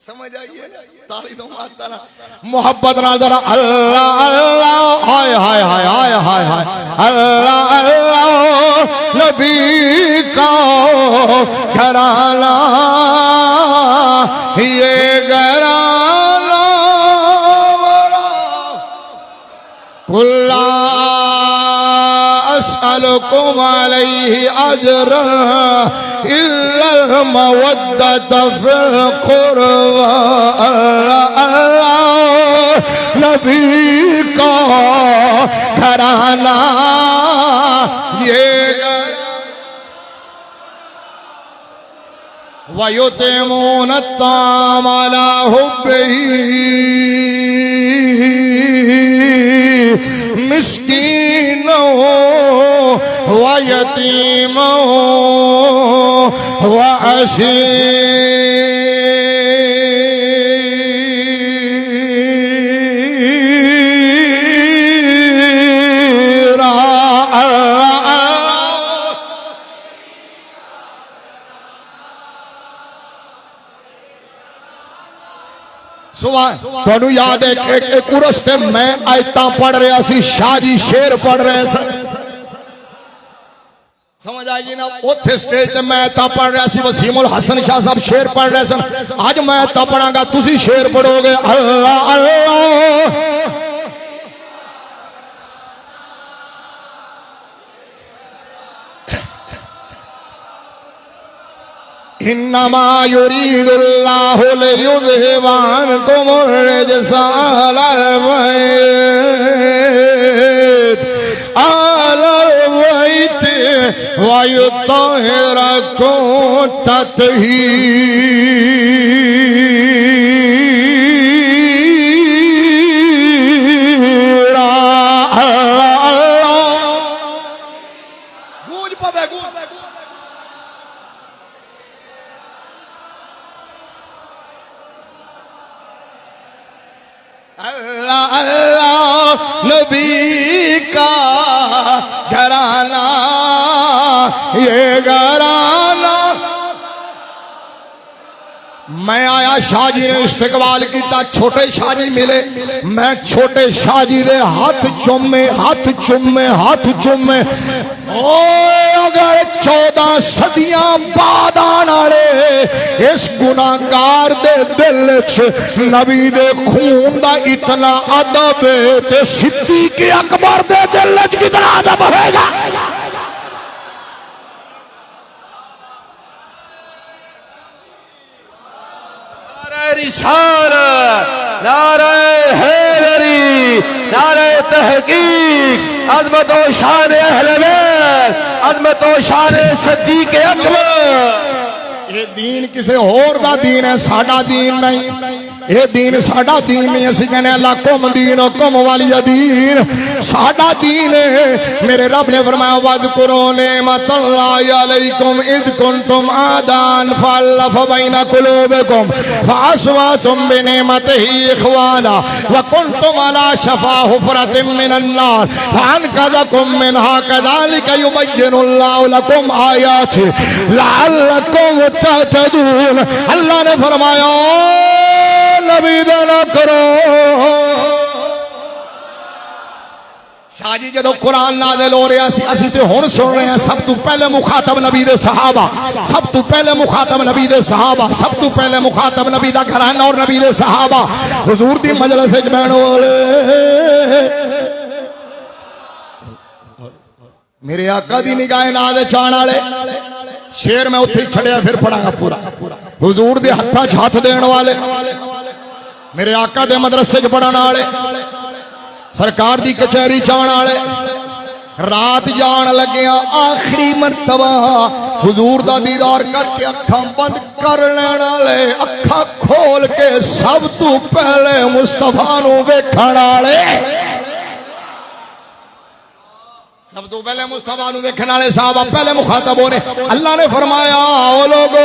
समझ आइए ना ताली दोवां हत्थां नाल मोहब्बत नाल जरा अल्लाह अल्लाह हाय हाय हाय हाय हाय हाय अल्लाह अल्लाह नबी का घराना ये घराना कुल्ला अस्अलुकुम अलैहि अजरा इल्लल मवद्दत फिल क़ुरबा अल्लाह अल्लाह नबी का घराना ये घराना वयुतिमून अत्ताम अला हुब्बिही मिस्कीनो व यतीमो व ਤੁਹਾਨੂੰ याद है एक उरस ते मैं आयता पढ़ रहा सी, शाह जी शेर पढ़ रहे सन, समझ आई ना। उथे स्टेज ते मैं आयता पढ़ रहा सी, वसीमुल हसन शाह साहब शेर पढ़ रहे सन। आज मैं आयता पढ़ांगा, तुसी शेर पढ़ोगे। अल्लाह अल्लाह इन्नमा युरीदुल्लाहु लियुज़हिबा अन्कुमुर रिजसा अलल बैत व युत्तहिरकुम तत्हीरा। गूंज पवे गूंज। अल्लाह अल्लाह नबी का घराना, ये घराना। मैं आया, शाह जी ने इस्तकबाल किया, छोटे शाह जी मिले, मैं छोटे शाह जी दे हाथ चुमे हाथ चुमे हाथ चुमे। ओ अगर 14 सदियां बाद आने वाले इस गुनाहगार दे दिल च नबी दे खून दा इतना अदब है ते सिद्दीक अकबर दे दिल च कितना अदब होगा। रिसालत, नारे हैदरी, नारे तहकीक, अज़मत व शान अहले बैत, अज़मत व शान सिद्दीक अकबर। ये दीन किसी होर दा दीन है, साडा दीन नहीं। ये दीन साडा दीन नहीं। असीं कहने लकुम दीनुकुम वलिय दीन, साडा दीन है। मेरे रब ने फरमाया वज़कुरू निअमतल्लाहि अलैकुम इज़ कुंतुम आदान फअल्लफ़ बैन कुलूबिकुम फअस्बहतुम बिनिअमतिही इख़वाना व कुंतुम अला शफ़ा हुफ़रतिन मिनन नार फअनक़ज़कुम मिनहा कज़ालिका युबय्यिनुल्लाहु लकुम आयातिही लअल्लकुम तहतदून। अल्लाह ने फरमाया नबी देना करो। शाह जी जदों कुरान नाज़िल हो रहा सी, असीं ते हुण सुन रहे हैं। सब तो पहले मुखातब नबी दे सहाबा, सब तो पहले मुखातब नबी दे सहाबा, सब तो पहले मुखातब नबी दा घराना और नबी दे सहाबा। हुजूर दी मजलिस विच बैठण वाले मेरे आका दी निगाह नाल चाहण वाले शेर मैं उत्थे छड़िया, फिर पढ़ांगा पूरा। हुजूर दे हत्थां च हत्थ देण वाले, मेरे आका दे मदरसे च पढ़न वाले, सरकार दी कचहरी जाण वाले, रात जान लग्या आखिरी मरतबा हुजूर दा दीदार करके अखां बंद कर लैण वाले, अखां खोल के सब तो पहले मुस्तफा नूं वेखण वाले, सब तो पहले मुस्तफा नूं वेखण वाले साहबा पहले मुखातब हो रहे। अल्लाह ने फरमाया ओ लोगो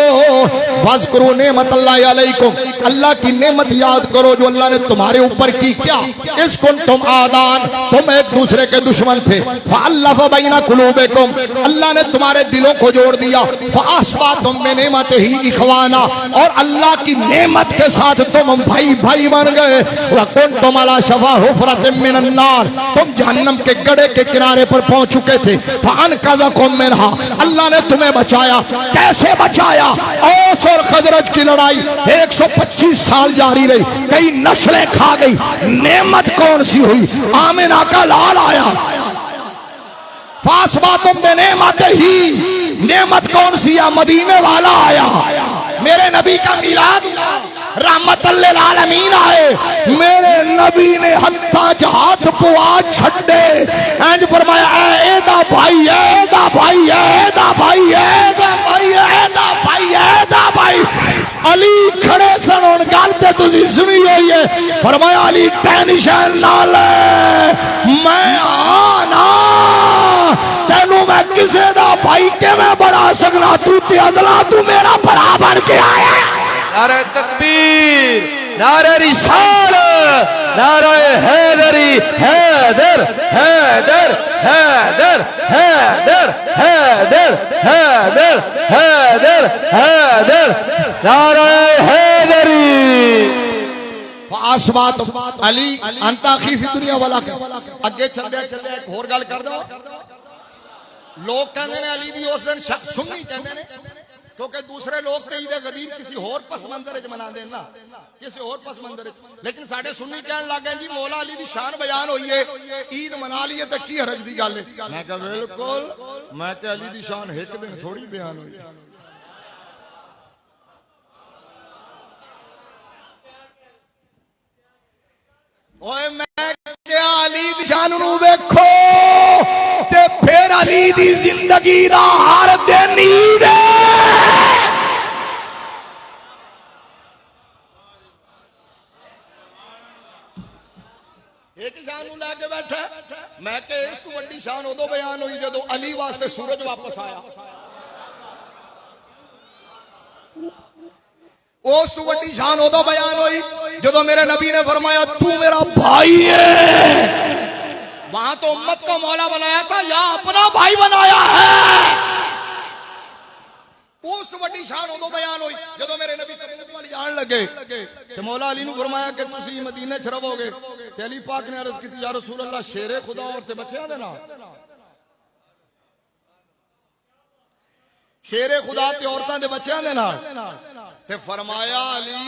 वज़कुरू निअमतल्लाहि अलैकुम, अल्लाह की नेमत याद करो जो अल्लाह ने तुम्हारे ऊपर की। क्या इस कुंतुम आदान, तुम एक दूसरे के दुश्मन थे, फअल्लफ़ बैना कुलूबिकुम, अल्लाह ने तुम्हारे दिलों को जोड़ दिया, फअस्बहतुम बिनिअमतिही इख़वाना, और अल्लाह की नेमत के साथ तुम भाई भाई बन गए। व कुंतुम अला शफ़ा हुफ़रतिन मिनन नार, तुम जहन्नम के गड्ढे के किनारे पर पहुंच चुके थे। फअनक़ज़कुम मिनहा, अल्लाह ने तुम्हें बचाया। कैसे बचाया? औस और खजरज की लड़ाई 125 साल जारी रही, कई नस्लें खा गई। नेमत कौन सी हुई? आमिना का लाल आया। फासबातुम बिनिअमतिही, नेमत कौन सी है? मदीने वाला आया। मेरे नबी का मिलाद रहमतुल लिल आलमीन आए, मेरे नबी ने हत्था च हाथ पुआ छड्डे, इंज फरमाया एदा भाई एदा भाई एदा भाई एदा भाई एदा भाई एदा भाई तुसी सुनी हुई है। फरमाया अली टेंशन ना ले, मैं आना तेनू मैं किसे दा भाई के मैं बना सकना, तू ते अजला तू मेरा भरा बन के आया। नारे तकबीर, नारे रिसालत, नारे हैदरी, हैदर हैदर हैदर हैदर हैदर हैदर हैदर हैदर, नारे हैदरी। आसबात अली अंता खीफी दुनिया वाला अगे चलदे चलदे एक होर गल कर दो। लोग कहते हैं अली दी उस दिन सुन्नी कहते हैं, क्योंकि दूसरे लोग तो ईद गदीर किसी होर पस मंजर च मना देना, किसी होर पस मंजर च। लेकिन साडे सुन्नी कहन लग गए जी मौला अली दी शान बयान हुई है, ईद मना लीए तो की हरज दी गल है। मैं कहा बिल्कुल, मैं कहा अली दी शान एक दिन थोड़ी बयान हुई। ओए मैं क्या अली दी शान नू वेखो ते फिर अली दी जिंदगी दा हर दिन ईद है। एक शान नू लेके बैठा, मैं के इस तू वड्डी शान उदों बयान हुई जदों अली वास्ते सूरज वापस आया। उस तू वड्डी शान उदों बयान हुई जदों मेरे नबी ने फरमाया तू मेरा भाई है। वहां तो उम्मत को मौला बनाया था, यहाँ अपना भाई बनाया है। उस वड्डी शान उदों बयान हुई जदों मेरे नबी तबूक वाली जान लगे ते मौला अली नू फरमाया कि तुसी मदीने च रहोगे। ते अली पाक ने अर्ज की या रसूल अल्लाह शेरे खुदा और ते बच्चियां दे नाल, शेरे खुदा ते औरतां दे बच्चियां दे नाल। ते फरमाया अली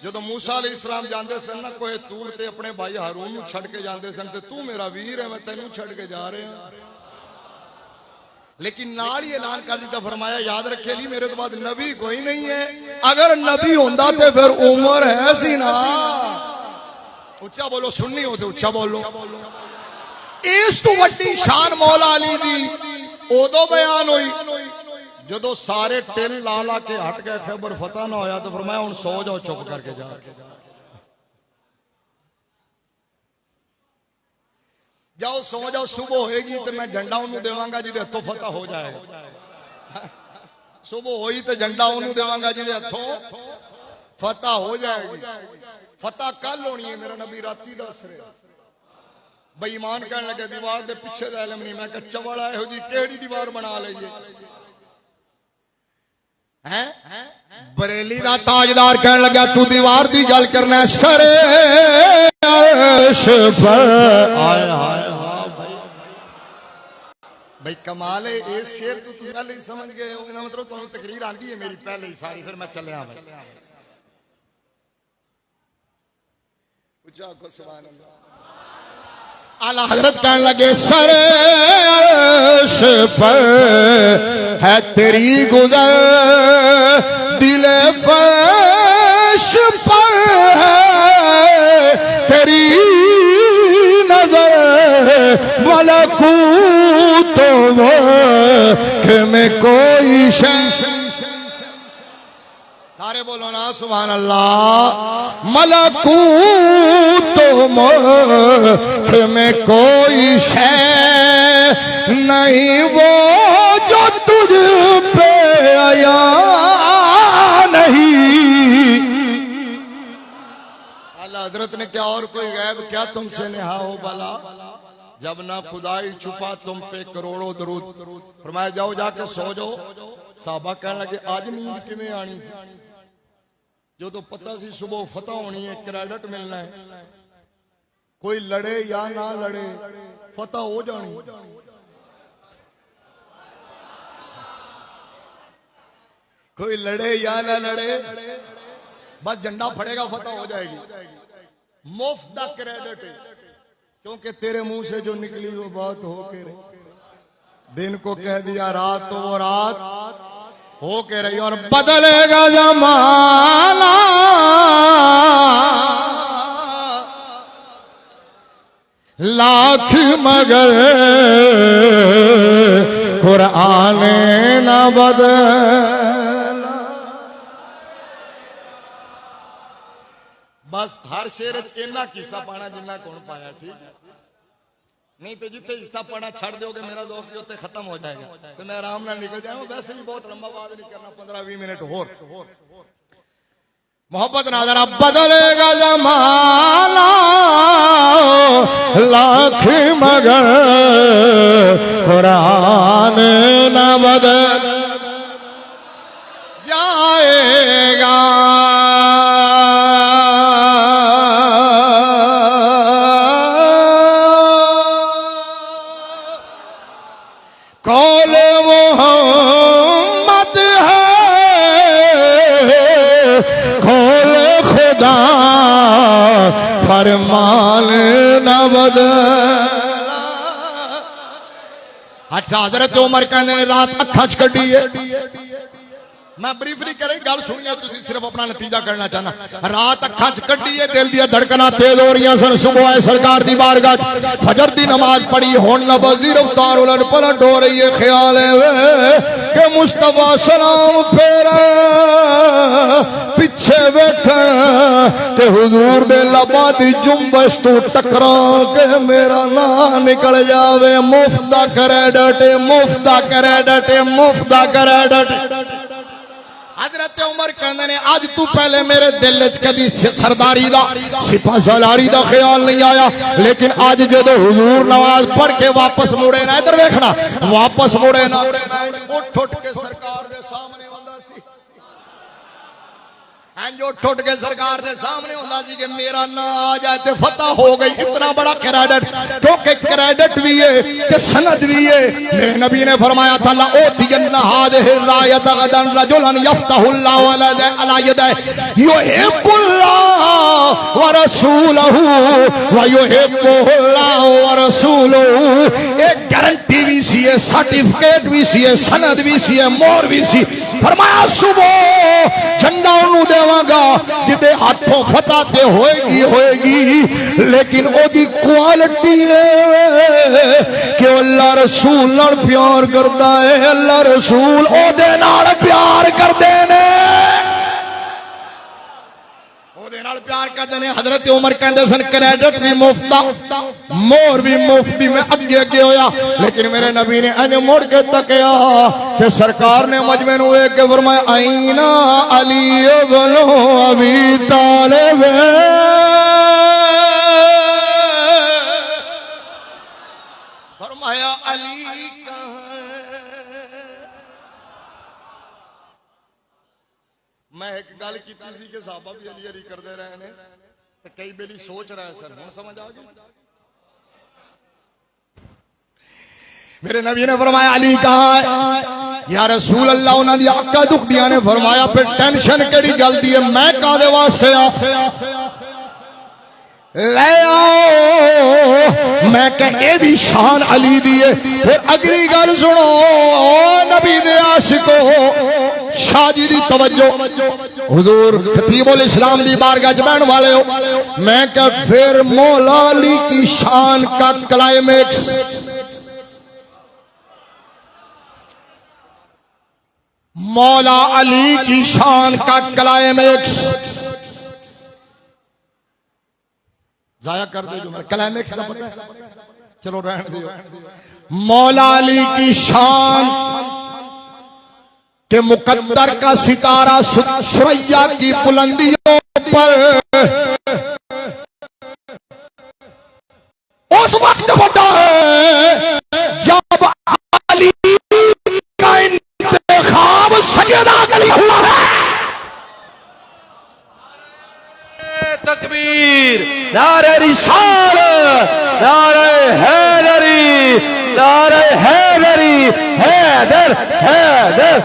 जदों मूसा अलैहिस्सलाम जांदे सन ना कोहे तूर ते अपने भाई हारून नू छड़ के जांदे सन ते तू मेरा वीर है, मैं तैनू छड़ के जा रहे हैं। लेकिन नाल ही ऐलान कर दिता, फरमाया याद रखे अली मेरे तो बाद नबी कोई नहीं है, अगर नबी होंदा ते फिर उमर है सी ना। उच्चा बोलो, सुन्नी हो तो उच्चा बोलो। इस तो वड्डी शान मौला अली दी उदों बयान हुई जदों सारे टिल ला ला के हट गए, खैबर फतह ना होया तो फरमाया हुण सो जाओ चुप करके जा। जाओ सो जाओ, सुबह होएगी तो मैं झंडा उन्होंने देवांगा जिदे हथों फतह हो जाएगा। सुबह होई तो झंडा उन्होंने देवांगा जिदे हथों फतह हो जाएगी। फतह कल होनी है, मेरा नबी राती दस रहे। बेईमान कहने लगे दीवार के पीछे का इलम नहीं। मैं कहा चवड़ा यहो जी केड़ी दीवार बना लीजिए हैं। बरेली का ताजदार कहने लगा तू दीवार की गल करना है सरे भाई कमाल है। इस शेर को तुम पहले ही समझ गए हो, मतलब तुम्हें तकरीर आती है मेरी पहले ही सारी, फिर मैं चलिया आला हजरत कहने लगे सरे अर्श पर है तेरी गुजर, दिले फर्श पर है तेरी नजर, मलकूत में कोई शय। सारे बोलो ना सुभान अल्लाह। मलकूत में कोई शय नहीं वो जो तुझ पे आया नहीं। अल्लाह हजरत ने क्या और कोई गैब क्या तुमसे नेहा हो भला, जब ना खुदाई छुपा तुम पे करोड़ों दरूद। फरमाया जाओ जाके सो जाओ। साहबा कहने लगे आज नींद किवें आनी सी, जो तो पता सी सुबह फतह होनी है, क्रेडिट मिलना है। कोई लड़े या ना लड़े फतह हो जानी। कोई लड़े या ना लड़े बस झंडा फड़ेगा फतह हो जाएगी। मुफ्त का क्रेडिट है, क्योंकि तेरे मुंह से जो निकली वो बात हो के रही। दिन को कह दिया रात तो वो रात हो के रही। और बदलेगा जमाना लाख मगर कुरान न बदला। हर शेर इन्ना हिस्सा पाना जिन्ना कौन पाया, ठीक है? नहीं तो जिथे हिस्सा पाना छड़ दोगे मेरा दोस्त भी उत्ते खत्म हो जाएगा, तो मैं आराम नाल निकल जाऊंगा। वैसे भी बहुत लंबा बात नहीं करना, 15-20 मिनट होर। मोहब्बत ना जरा बदलेगा जमाना लाख मगर कुरान न बदल जाएगा। कौल मोहम्मद है कौल खुदा फरमान न बदल। अच्छा हजरत उमर कहते ने रात अखा च कड्डी है। मैं ब्रीफली करे गल सुनिए, तुसी सिर्फ अपना नतीजा करना चाहना। रात अखा च कड्डी है, दिल दी धड़कना तेज हो रही सन। सुबह आए सरकार दी बारगाह, फजर दी नमाज पढ़ी, हुण नबज दी रफ्तार उलट पलट हो रही है। ख्याल है कि मुस्तफा सलाम फेर पिछे बैठे ते हुजूर दे लबा दी जुम्बश तू टकरा के मेरा ना निकल जावे। मुफ्त दा क्रेडिट, मुफ्त दा क्रेडिट, मुफ्त दा क्रेडिट। हजरत उमर कहते ने आज तू पहले मेरे दिल च कदी सरदारी दा सिपा सलारी दा ख्याल नहीं आया, लेकिन आज जदों हुजूर नमाज पढ़ के वापस मुड़े ना, इधर देखना, वापस मुड़े ना उठ उठ के सरकार दे सामने आंदा सी। उठ उठ के सरकार दे सामने होंदा सी कि मेरा ना आ जाए तो फतह हो गई। इतना बड़ा क्रेडिट, क्योंकि क्रेडिट भी है कि सनद भी है। मेरे नबी ने फरमाया था ला ओतियन्ना हादिहि रायत गदन रजुलन यफ्तहुल्लाहु अला यदैहि युहिब्बुल्लाह व रसूलहु व युहिब्बुहुल्लाहु व रसूलहु। एक गारंटी भी सी है, सर्टिफिकेट भी सी है, सनद भी सी है, मोहर भी सी। फरमाया सुबह झंडा उन्होंने देवांगा जिदे हाथों फतह ते होएगी होएगी, लेकिन ओदी क्वालिटी है कि अल्लाह रसूल नाल प्यार करदा है, अल्लाह रसूल ओदे नाल प्यार करदे ने, ओदे नाल प्यार करदे ने। हजरत उमर कहंदे सन क्रेडिट भी मुफ्त, मोहर भी मुफ्त। मैं अगे अगे होया, लेकिन मेरे नबी ने अज मुड़ के तकिया ते सरकार ने मजमे नूं वेख के फरमाया आईना अली इब्न अबी तालिब। फरमाया अली मैं एक गल की सी कि साहबा भी अली अली करते रहे ने, तो कई बेली सोच रहे सर, हुण समझ आ गई। मेरे नबी ने फरमाया अली कहां है या रसूल अल्लाह। उन्हां दी अक्का दुखदियां ने। फरमाया फिर टेंशन केड़ी गल दी है, मैं कादे वास्ते आ ले आओ। मैं कह ए भी शान अली दी है। फिर अगली गल सुनो नबी दे आशिको, शाह जी दी तवज्जो, हुजूर खतीबुल इस्लाम दी बारगाह च बैठने वाले हो। मैं कह फिर मौला अली की शान का क्लाइमेक्स, मौला अली की शान का क्लाइमेक्स जाया कर दे। जो क्लाइमेक्स का पता है, चलो रहने दो। मौला अली की शान के मुकद्दर का सितारा सुरैया की बुलंदियों पर उस वक्त होता है जब अली का इंतखाब सैयदा अली हुआ है। तकबीर, नारे रिसालत, नारे हैदरी, नारे हैदरी, हैदर हैदर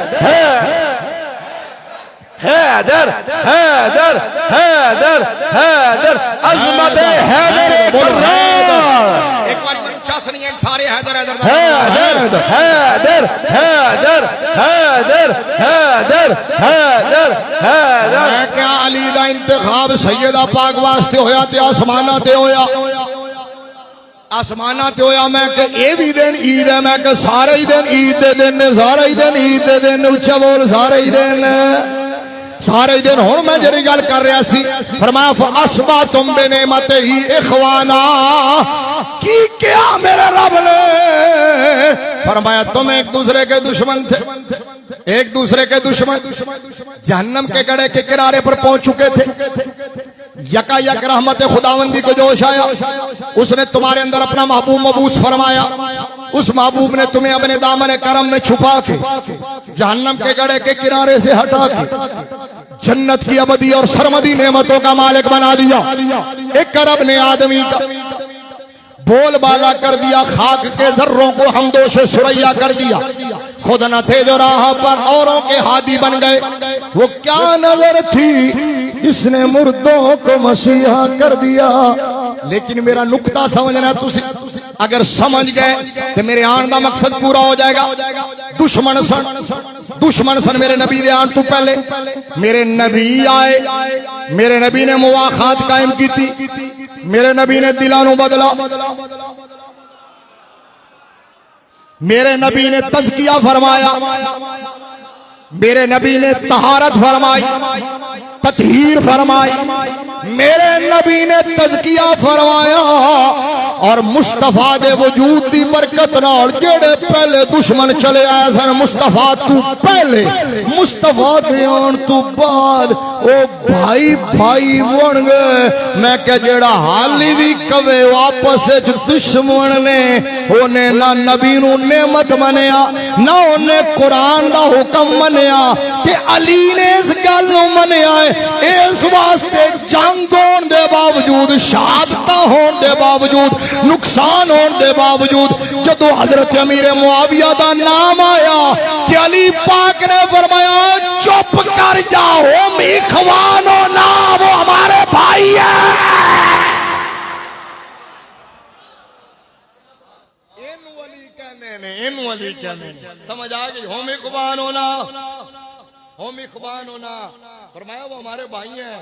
हैदर हैदर हैदर हैदर अज़मत हैदर कर्रार। एक बार ऊंचा सुनिए सारे हैदर हैदर हैदर हैदर हैदर हैदर हैदर हैदर हैदर। मैं क्या अली दा इंतखाब सैयदा पाक वास्ते होया ते आसमाना ते होया, आसमाना ते होया। मैं के ए भी दिन ईद है, मैं के सारे ही दिन ईद दे दिन ने, सारे ही दिन ईद दे दिन। उच्चा बोल सारे ही दिन। सारे दिन हुण मैं जिहड़ी गल कर रहा सी फरमाया फअस्बा तुम बिनेमत ही इखवाना की क्या मेरे रब ने फरमाया तुम एक दूसरे के दुश्मन थे एक दूसरे के दुश्मन जहन्नम के गड़े के किनारे पर पहुंच चुके थे यकायक रहमत खुदावंदी को जोश आया उसने तुम्हारे अंदर अपना महबूब मबूस फरमाया उस महबूब ने तुम्हें अपने दामन करम में छुपा के जहन्नम के गड़े के किनारे से हटा के जन्नत की अबदी और सरमदी नेमतों का मालिक बना दिया। एक रब ने आदमी का बोलबाला कर दिया, खाक के जर्रों को हमदो से सुरैया कर दिया। खुद न थे जो राह पर औरों के हादी बन गए। वो क्या नजर थी इसने मुर्दों को मसीहा कर दिया। लेकिन मेरा नुक्ता समझना तुसी अगर समझ गए तो मेरे आन का मकसद पूरा हो जाएगा। दुश्मन सन मेरे नबी दे आन तो पहले मेरे नबी आए, मेरे नबी ने मुवाखात कायम की थी, मेरे नबी ने दिलां नूं बदला, मेरे नबी ने तज़किया फरमाया, मेरे नबी ने तहारत फरमाई, ततहीर फरमाई, मेरे नबी ने तज़किया फरमाया। और मुस्तफा दे वजूद दी बरकत नाल जेड़े पहले दुश्मन चले आए सन मुस्तफा तू पहले मुस्तफा दे आउण तू बाद ओ भाई भाई बन गए। मैं कह जेड़ा हाली भी कवे वापस दुश्मन ने ओने ना नबी नू नेमत मनिया ना ओने कुरान दा हुक्म मनिया ते अली ने इस गल नू मनिया इस वास्ते जंग होने दे बावजूद शहादत होने दे बावजूद नुकसान होने दे बावजूद जदों हजरत अमीर मुआविया दा नाम आया कि अली पाक ने फरमाया चुप कर जाओ इखवानो ना वो हमारे भाई है। इनु अली कहने समझ आ गई। होम इखवान होना, होम इखवान होना फरमाया वो हमारे भाई हैं।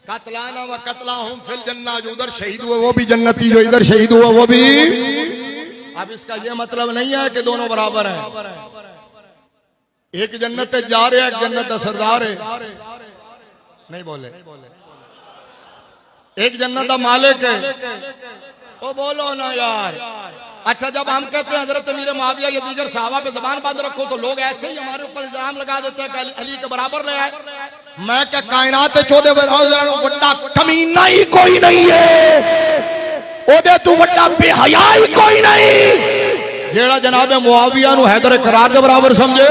कतलाना व कतला हम फिल जन्ना, जो उधर शहीद हुए वो भी जन्नती, जो इधर शहीद हुआ वो भी। अब इसका ये मतलब नहीं है कि दोनों बराबर हैं। एक जन्नत जा रहे, एक जन्नत सरदार है, नहीं बोले। एक जन्नत का मालिक है, वो बोलो ना यार। अच्छा जब हम कहते हैं हजरत अमीर मुआविया या दीगर सहाबा पे जबान बंद रखो तो लोग ऐसे ही हमारे ऊपर इल्जाम लगा देते हैं कि अली के बराबर ले आए। मैं क्या कायनात चौदह बड़ा कमीना ही कोई नहीं है, ओदे तू बड़ा बेहया ही कोई नहीं जेड़ा जनाब मुआविया नू हैदर करार के बराबर समझे।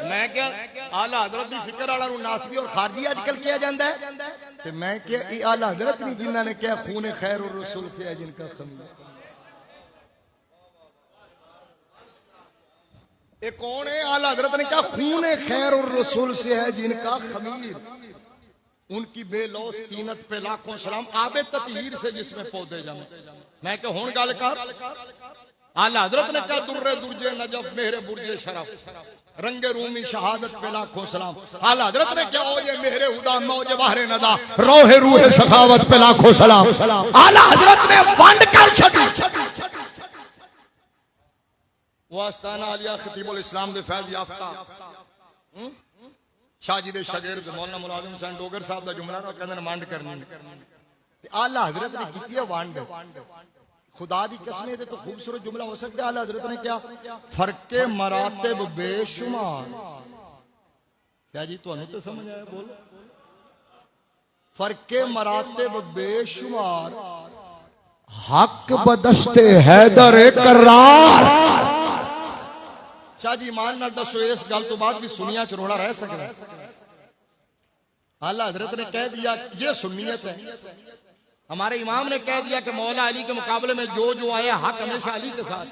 मैं क्या आला हजरत की फिक्र वाला नासबी और खारजी आजकल किया जाता है तो मैं क्या आला हजरत नहीं जिन्होंने क्या खून खैर और रसूल से है जिनका खमीर। ये कौन है? आला हजरत ने कहा खून खैर और रसूल से है जिनका खमीर। उनकी बेलौस कीनत पे लाखों सलाम, आबे ततहीर से जिसमें पौधे जमे। मैं क्या हुण गल कर। आला हजरत ने कहा दुर्रे दुर्जे नजफ मेहरे बुर्जे शरफ, रंगे रूमी शहादत पे लाखों सलाम। आला हजरत ने क्या ओजे मेहरे हुदा मौजे बाहरे नदा, रोहे रूहे सखावत पे लाखों सलाम। आला हजरत ने वंड कर छड़ी। वो आस्ताना आलिया खतीबुल इस्लाम दे फैज याफ्ता शाहजी दे शागिर्द मौलाना मुलाजिम हुसैन डोगर साहब दा जुमला ना कहंदे वंड करनी ते आला हजरत ने कीती है वंड। खुदा दी कसम ते तो खूबसूरत जुमला हो सकता है। आला हजरत ने क्या फर्के मरातिब बेशुमार। शाहजी तुहानू तो समझ आया? बोलो। फर्के मरातिब बेशुमार, हक बदस्ते हैदर करार। शाह जी मान नाल दसो इस गल तो बाद भी सुनिया चरोड़ा रह सकता है? आला हजरत ने कह दिया ये सुन्नियत है। हमारे इमाम ने कह दिया कि मौला अली के मुकाबले में जो जो आया हक हमेशा अली के साथ,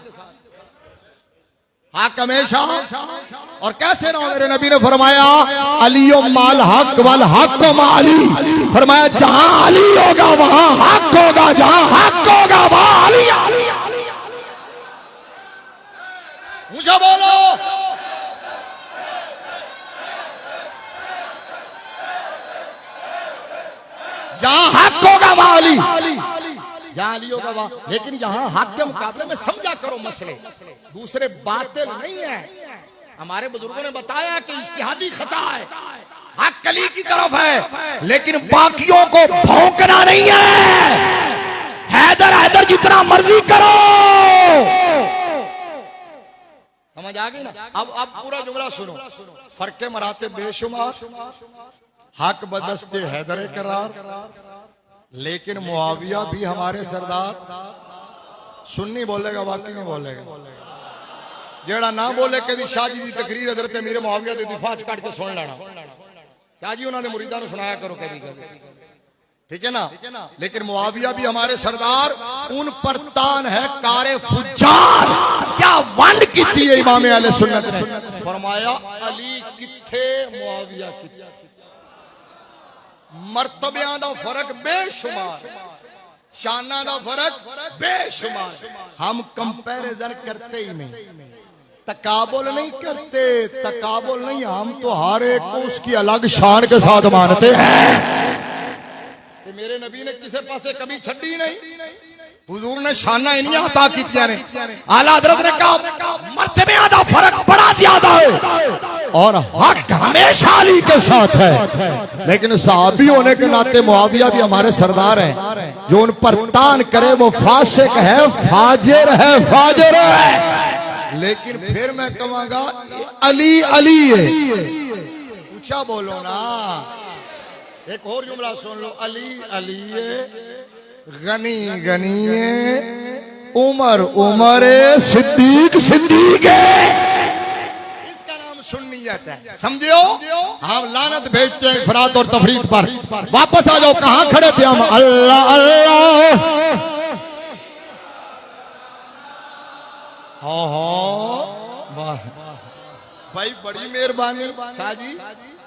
हक हमेशा। और कैसे ना मेरे नबी ने फरमाया अलियो माल हक वाल हक माली। फरमाया जहां अली होगा वहां हक होगा, जहां हक होगा वहां अली। मुझे बोलो जहां हक होगा वहां अली, जहां अली होगा वहां। लेकिन यहां हक के मुकाबले में समझा करो मसले, दूसरे बातें नहीं है। हमारे बुजुर्गों ने बताया कि इज्तिहादी खता है, हक अली की तरफ है, लेकिन बाकियों को भौंकना नहीं है। हैदर हैदर जितना मर्जी करो। समझ आ गई ना? अब पूरा जुमला सुनो। फर्के मराते बेशुमार, हक बदस्ते हैदर करार, लेकिन मुआविया भी हमारे सरदार। सुन्नी बोलेगा, बाकी नहीं बोलेगा। जेड़ा ना बोले कभी शाह जी की तकरीर हजरत मेरे मुआविया की दिफाच काट के सुन लेना। शाह जी उन्होंने मुरीदा ने सुनाया करो कभी कभी, ठीक है ना? लेकिन मुआविया भी हमारे सरदार। उन पर तान है कारे फुज्जार। क्या वंड की थी इमाम अहले सुन्नत ने फरमाया, अली किथे मुआविया किथे। मर्तबियां दा फर्क बेशुमार, शाना दा फर्क बेशुमार। हम कंपैरिजन करते ही नहीं, तकाबुल नहीं करते। तकाबुल नहीं, हम तो हर एक को उसकी अलग शान के साथ मानते हैं। मेरे नबी ने किसी पासे कभी छड़ी नहीं। हुजूर ने शाना इन्हीं अता कीतियां ने। आला हजरत ने कहा मर्तबे दा फर्क बड़ा ज्यादा है और हक हमेशा अली के साथ है। लेकिन सहाबी होने के नाते मुआविया भी हमारे सरदार हैं। जो उन पर तान करे वो फासिक है, फाजिर है, फाजिर है। लेकिन फिर मैं कहूंगा अली अली है। ऊंचा बोलो ना। एक और जुमला सुन लो। अली अली गनी गनी उमर उमर सिद्दीक सिद्दीक इसका नाम सुन्नियत है। समझियो? हम लानत भेजते हैं इफरात और तफरीक पर। वापस आ जाओ, कहां खड़े थे हम? अल्लाह अल्लाह। भाई बड़ी मेहरबानी शाह जी।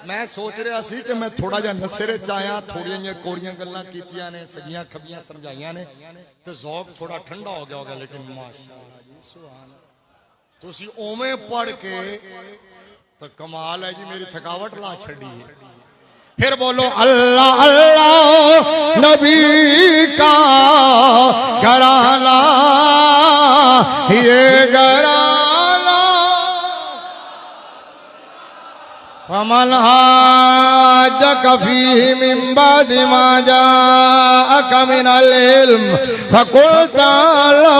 मैं सोच रहा सी कि मैं थोड़ा जा नसेरे चाया, थोड़ी कोड़ियां गल्लां कीतियां ने, सजियां खबियां समझाइयां ने, तो ज़ौक थोड़ा ठंडा हो गया होगा। लेकिन माशाअल्लाह जी सुभान अल्लाह, तुसी ओवें पढ़ के तो कमाल है जी। मेरी थकावट ला छड़ी है। फिर बोलो अल्लाह अल्लाह। नबी का घराना ये घराना फमन हाजक फीहि मिन बादि मा जाअक मिनल इल्म फकुल ताअलू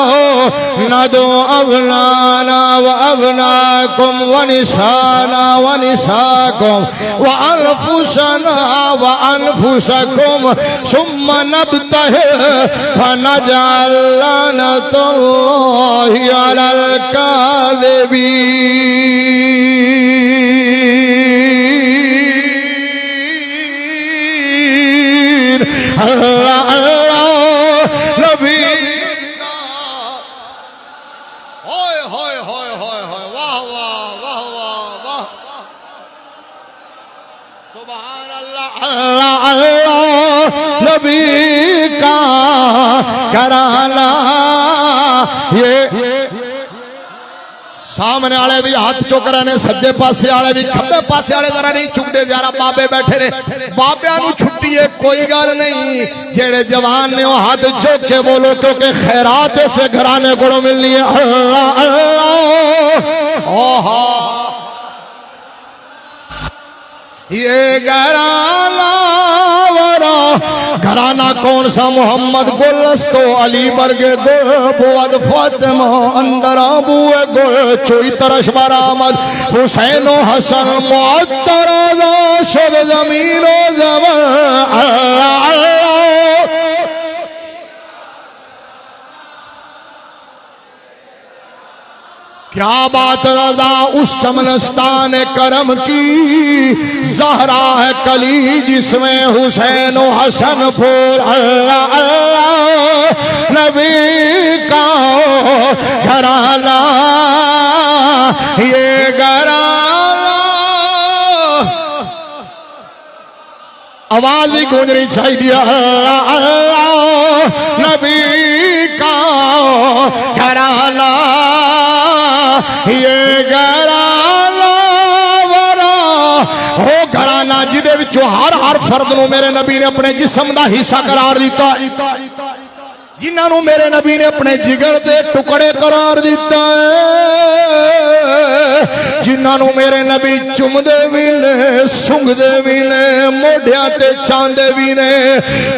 नदू अबनाना व अबनाकुम व निसाना व निसाकुम व अनफुसना व अनफुसकुम सुम्मा नब्तहिल फनजअल लानतुल्लाहि अलल काज़िबीन। अल्लाह अल्लाह नबी का। होय होय होय होय होय, वाह वाह वाह वाह वाह, सुभान अल्लाह। अल्लाह अल्लाह नबी का घराना ये। सामने वाले भी हाथ चुक रहे ने, सज्जे पासे वाले भी, खब्बे पासे वाले जरा नहीं चुकते। जरा बाबे बैठे ने, बाबिया नू छुट्टी है, कोई गल नहीं। जेड़े जवान ने वो हाथ चुक के बोलो, क्योंकि खैरात से घराने को मिलनी है। अल्लाह अल्लाह। ओहा ये घराना घराना कौन सा? मोहम्मद गुलस्तो अली बरगे गुल बुअद फातिमा अंदर अबू गुल चोई तरश बरामद हुसैनो हसन मुअत्तर शुद जमीनो जमन। अल्लाह अल्लाह। क्या बात रजा उस चमनस्तान करम की, जहरा है कली जिसमें हुसैन हसन फूल। अल्लाह अल्लाह नबी का घराना ये घराना। आवाज भी गूंजनी चाहिए। अल्लाह अल्लाह नबी का घराना ये घराना हो घराना जिदे विचों हर हर फर्द नूं मेरे नबी ने अपने जिस्म दा हिस्सा करार दिता, जिन्हां मेरे नबी ने अपने जिगर दे टुकड़े करार दिता है। जिन्होंने मेरे नबी चुमदे भी ने सुंघदे भी ने मोढियां ते चांदे भी ने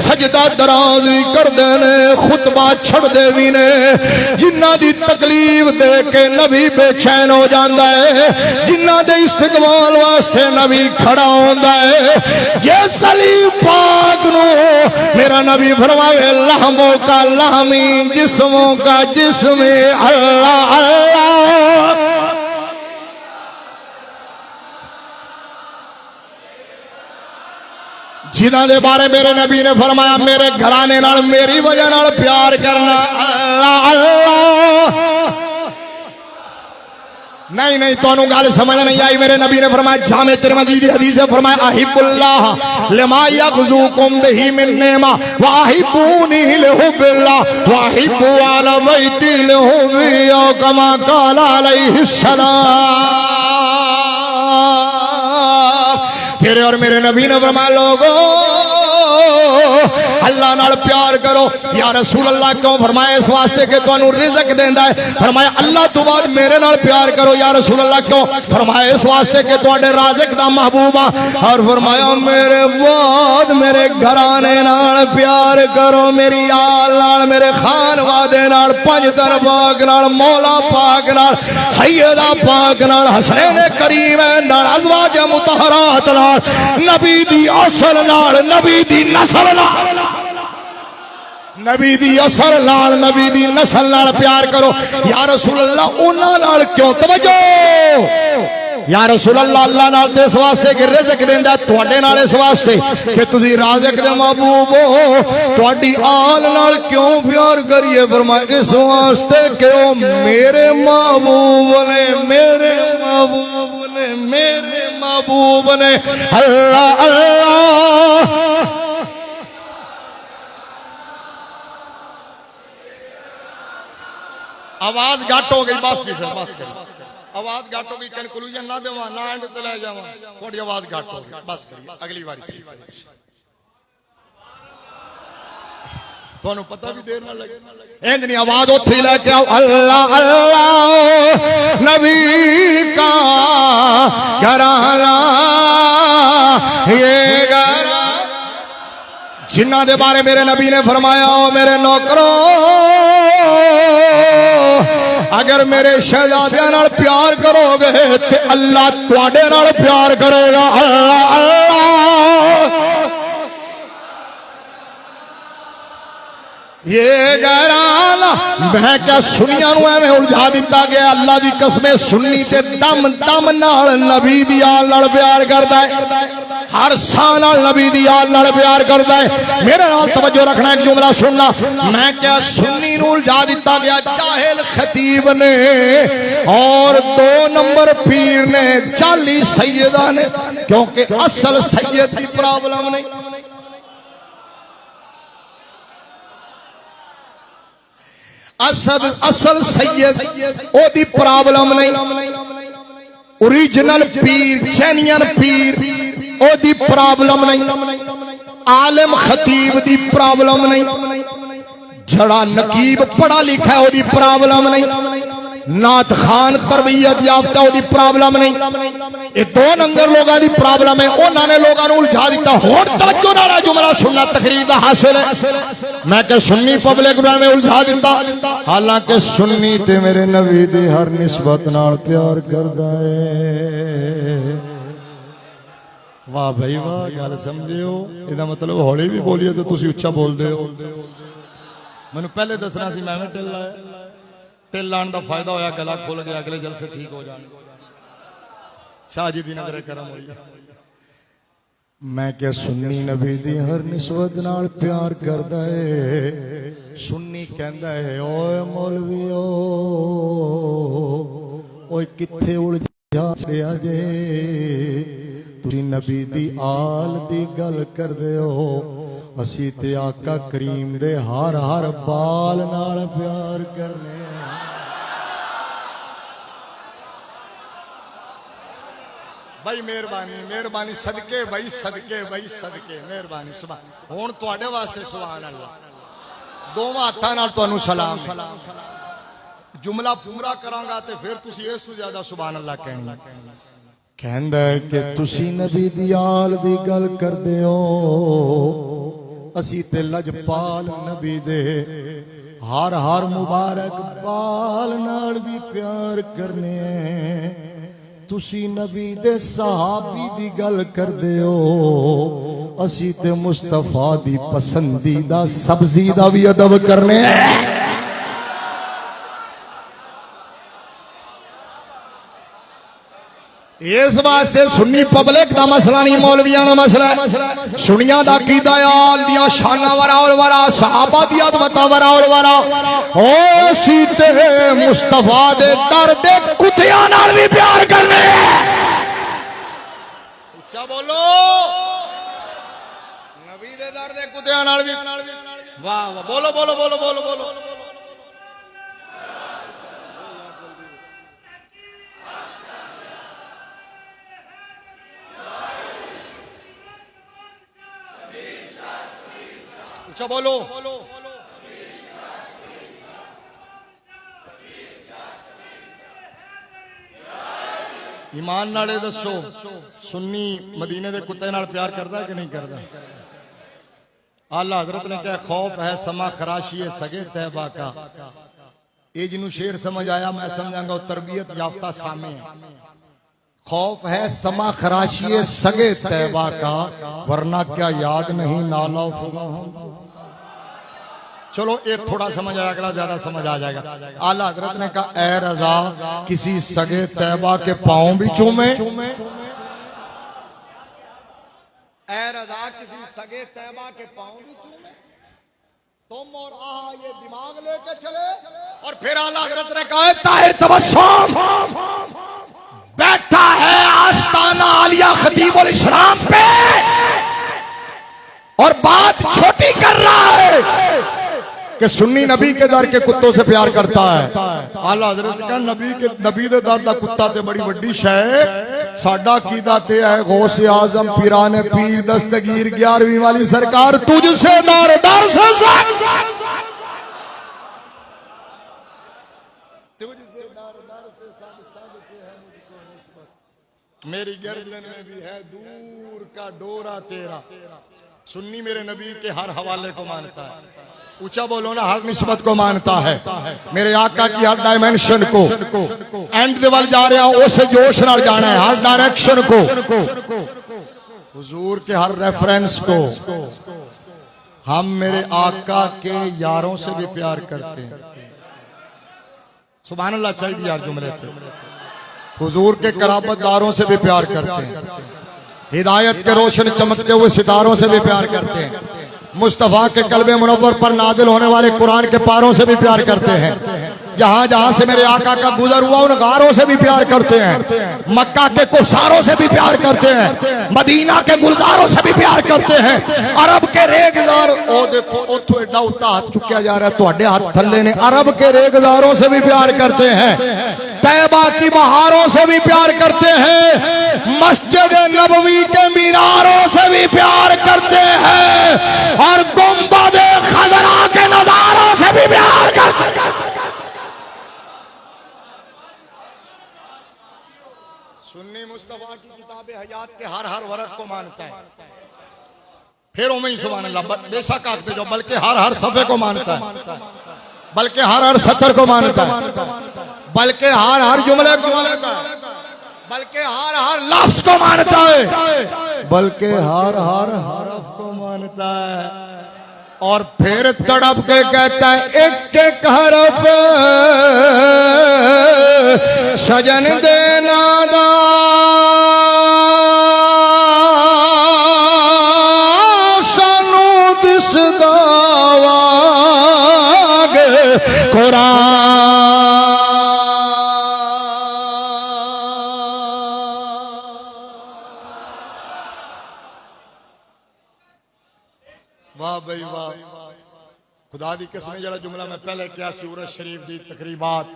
सजदा दराज भी करदे ने खुतबा छड़दे भी ने जिन्हां दी तकलीफ दे के नबी बेचैन हो जाता है जिन्हां दे इस्तकबाल वास्ते नबी खड़ा होंदा है जे सलीम पाक नो मेरा नबी फरमावे लहमों का लहमी जिस्मों का जिस्म अल्लाह अल्लाह जिन्हां दे बारे मेरे नबी ने फरमाया मेरे घराने नाल मेरी वजह नाल प्यार करना अल्लाह अल्लाह नहीं नहीं तो गल समझ नहीं आई मेरे नबी ने फरमाया जामे तिरमिज़ी दी हदीस है फरमाया अहिब्बुल्लाह लिमा यग़ज़ूकुम बिही मिन नेमा व अहिब्बूनी लिहुब्बिल्लाह व अहिब्बू अला बैती लिहुब्बी कमा क़ाल अलैहिस्सलाम तेरे और मेरे नबी ने फरमाया लोगों अल्लाह नाल प्यार करो या रसूल अल्लाह क्यों फरमाया इस वास्ते कि तुहानू रिज़्क देंदा है फरमाया अल्लाह तो बाद मेरे नाल प्यार करो या रसूल अल्लाह क्यों फरमाया इस वास्ते कि तुहाडे राज़िक दा महबूब आ और फरमाया मेरे बाद मेरे घराने नाल प्यार करो मेरी आल नाल मेरे खानवादे नाल पंजतर पाक नाल मौला पाक नाल सैयदा पाक नाल हसनैन करीम नाल अज़वाज मुतहरात नाल नबी दी असल नाल नबी दी नस्ल नाल नबी दी असल नाल नबी दी नस्ल नाल प्यार करो या रसूल अल्लाह उन्हां नाल क्यों तवज्जो या रसूल अल्लाह अल्लाह नाल ते इस वास्ते कि रिज़्क देंदा तुहाडे नाल इस वास्ते कि तुसी राज़िक दे महबूब हो तुहाडी आल नाल क्यों प्यार करिए फरमाया इस वास्ते कि ओ मेरे महबूब ने मेरे महबूब ने मेरे महबूब ने अल्लाह अल्लाह आवाज घट हो गई बस फिर बस कर आवाज घट हो गई कंक्लूजन ना देवा ना एंड ते ले जावा थोड़ी आवाज घट हो गई बस करिए अगली बारी से ਤੁਹਾਨੂੰ पता भी देर ना लगे इंज नहीं आवाज उठी लेके आओ अल्लाह अल्लाह नबी का घराना ये घराना जिन्हां दे बारे मेरे नबी ने फरमाया ओ मेरे नौकरों अगर मेरे शहजादियां नाल प्यार करोगे ते अल्लाह तुहाडे नाल प्यार करेगा अल्लाह अल्लाह ये घराना मैं क्या सुनिया एवं उलझा दिता गया अल्लाह की कसम सुन्नी ते दम दम नाल नबी दी आल नाल प्यार करता है हर साल नाल नबी दी आल नाल प्यार करता है मेरे नाल तवज्जो रखना एक जुमला सुनना मैं क्या सुन्नी नूं उलझा दिता गया जाहिल खतीब ने और 2 नंबर पीर ने जाली सैयदा ने क्योंकि असल सैयद की प्रॉब्लम नहीं असल सैयद ओदी प्रॉब्लम नहीं ओरिजिनल पीर चैनियन पीर ओदी प्रॉब्लम नहीं आलिम खतीब दी प्रॉब्लम नहीं जड़ा नकीब पढ़ा लिखा है ओदी प्रॉब्लम नहीं नात खान तरबियत याफ्ता ओदी प्रॉब्लम नहीं ये 2 नंबर लोगों की प्रॉब्लम है उन्होंने लोगों को उलझा दिता होर तवज्जो नाल जुमला सुनना तकरीर दा हासिल है मैं के सुन्नी पब्लिक में उलझा दिता हालांकि सुन्नी ते मेरे नबी दी हर निस्बत नाल प्यार करदा है वाह भाई वाह गल समझियो इहदा मतलब हौली भी बोलिए तो तुसी उच्चा बोलदे हो मैनूं पहले दसना सी मैं टिल लाया टिल लाने का फायदा होया गला खुल गया अगले जलसे ठीक हो जाने शाह जी दी नजर करम हुई मैं क्या सुन्नी नबी दी हर निस्बत नाल प्यार करदा है सुन्नी कहंदा है ओए मौलवीओ ओए किथे उलझा छड़िया जे तुसी नबी दी आल दी गल करदे हो असी ते आका करीम दे हर हर बाल नाल प्यार करने भाई मेहरबानी मेहरबानी सदके भाई सदके मेहरबानी सुभान हुण तुहाडे वास्ते सुभान अल्लाह दोवां हत्थां नाल तुहानू सलाम जुमला पूरा करांगा ते फिर तुसी इस तो ज्यादा सुभान अल्लाह कहनी। कहंदा है कि तुसी नबी दी आल दी गल करदे हो, असी ते लजपाल नबी दे हर हर मुबारक बाल नाल भी प्यार करने हैं। तुसी नबी दे सहाबी दी गल करदे हो, असी ते मुस्तफा दी पसंदीदा सब्जी दा भी अदब करने हैं। इस वास्ते सुन्नी पब्लिक दा मसला नहीं, मौलवियां दा मसला है। सुनिया दा कीदा आल दिया शाना वरा और वरा, सहाबा दी अदमता वरा और वरा। ओ सीते मुस्तफा दे दर दे कुत्तियां नाल भी प्यार करने। अच्छा बोलो, नबी दे दर दे कुत्तियां नाल भी। वाह वाह, बोलो बोलो बोलो बोलो बोलो। अच्छा बोलो, ईमान नाले दसो, सुन्नी मदीने दे कुत्ते नाल प्यार करदा कि नहीं करदा? आला हजरत ने क्या खौफ है समा खराशी है सगे तैबा का। ये जिन्हों शेर समझ आया मैं समझांगा तरबियत याफ्ता सामे है। खौफ है समा खराशी सगे तैबा का, वरना क्या याद नहीं नाला फुगा। चलो ये थोड़ा समझ आया, अगला ज्यादा समझ आ जाएगा। आला हजरत ने कहा ए रजा किसी सगे तैबा के पांव भी चूमे। ए रजा किसी सगे तैबा के पांव भी चूमे। तुम और आहा ये दिमाग लेके चले। और फिर आला हजरत ने कहा ताहिर तबस्सुम बैठा है आस्ताना आलिया खतीबुल इस्लाम पे और बात छोटी कर रहा है कि सुन्नी नबी के दर के कुत्तों से प्यार करता है। आला हजरत का नबी दे दर दा कुत्ता ते बड़ी वड्डी शै। साडा कीदा ते है गौसे आजम पीराने पीर दस्तगीर 11वीं वाली सरकार तुझसे दर दर से मेरी गर्दन में भी है दूर का डोरा तेरा। सुन्नी मेरे नबी के हर हवाले को मानता है। ऊंचा बोलो ना, हर निस्बत को मानता है। मेरे आका की हर डायमेंशन को एंड दे वाल जा रहा हूं, उसे जोश नाल जाना है। हर डायरेक्शन को, हुजूर के हर रेफरेंस को। हम मेरे आका के यारों से भी प्यार करते हैं। सुभान अल्लाह चाहिए यार जुमले पे। हुजूर के कराबतदारों से भी प्यार करते हैं। हिदायत के रोशन चमकते हुए सितारों से भी प्यार करते हैं। मुस्तफा के कल्बे मुनव्वर पर नादिल होने वाले कुरान के पारों से भी प्यार करते हैं। जहां जहां से मेरे आका का गुजर हुआ उन गारों से भी प्यार करते हैं। मक्का के कुफारों से भी प्यार करते हैं। मदीना के गुलजारों से भी प्यार करते हैं। अरब के रेगजार, ओ देखो उतो एडा उता हाथ चुकिया जा रहा है, तुहाडे हाथ थल्ले ने। अरब के रेगजारों से भी प्यार करते हैं। तैबा की बहारों से भी प्यार करते हैं। मस्जिद नबवी के मीनारों से भी प्यार करते हैं। और गुंबद खजरा के नजारों से भी प्यार करते हैं। सुन्नी मुस्तफा की किताबे हयात के हर हर वर्क को मानता है। फिर उमें ही सुभान अल्लाह बेशक आखते जो, बल्कि हर हर सफे को मानता है, बल्कि हर हर सतर को मानता है, बल्कि हर हर जुमले को मानता है, बल्कि हर हर लफ्ज को मानता है, बल्कि हर हर हरफ को मानता है। और फिर तड़प के कहता है एक एक हरफ सजन देना दा सानू दिसदा वागे कुरान। वाह भाई वाह, खुदा दी कसम जड़ा जुमला मैं पहले क्या सी उरस शरीफ दी तकरीबात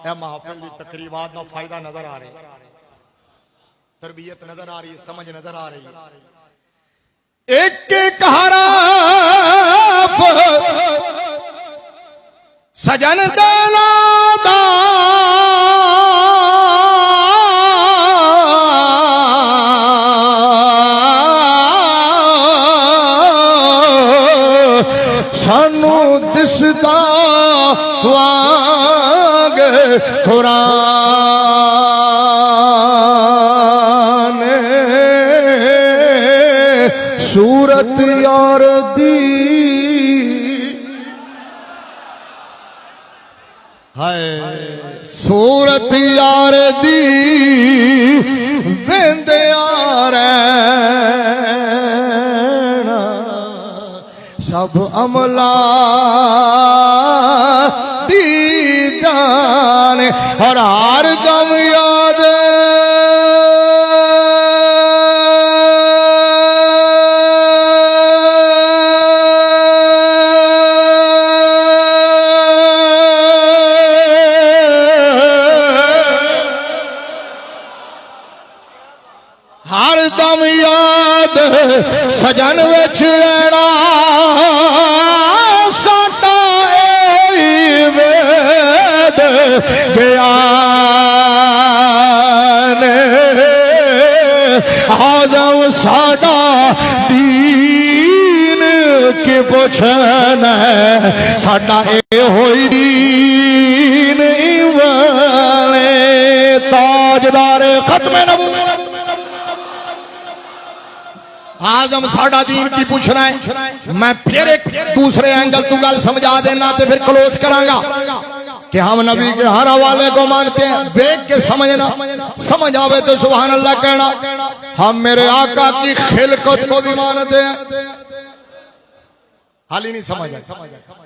ए महफिल दी तकरीबात दा फायदा नजर आ रही, तरबियत नजर आ रही है, समझ नजर आ रही है। एक एक हरफ सजन देना दा सानू दिसदा वांग कुरान सूरत यार दी हाय सूरत यार दी वेंदे यार सब अमला दी जान और हर दम याद हर दम याद सजन विच रहना साडा ए वेद ज्ञान आदम साडा दीन के पुछना साडा ए होई दीन ईमान ताजदार खत्म नबूवत आजम साडा दीन की पूछना है। मैं फिर एक दूसरे एंगल तू गल समझा देना तो फिर क्लोज करांगा कि हम नबी के हर हवाले को मानते हैं। देख के समझना, समझ आवे तो सुभान अल्लाह कहना। हम मेरे आका की खिलकत को भी मानते हैं, हाल ही नहीं समझ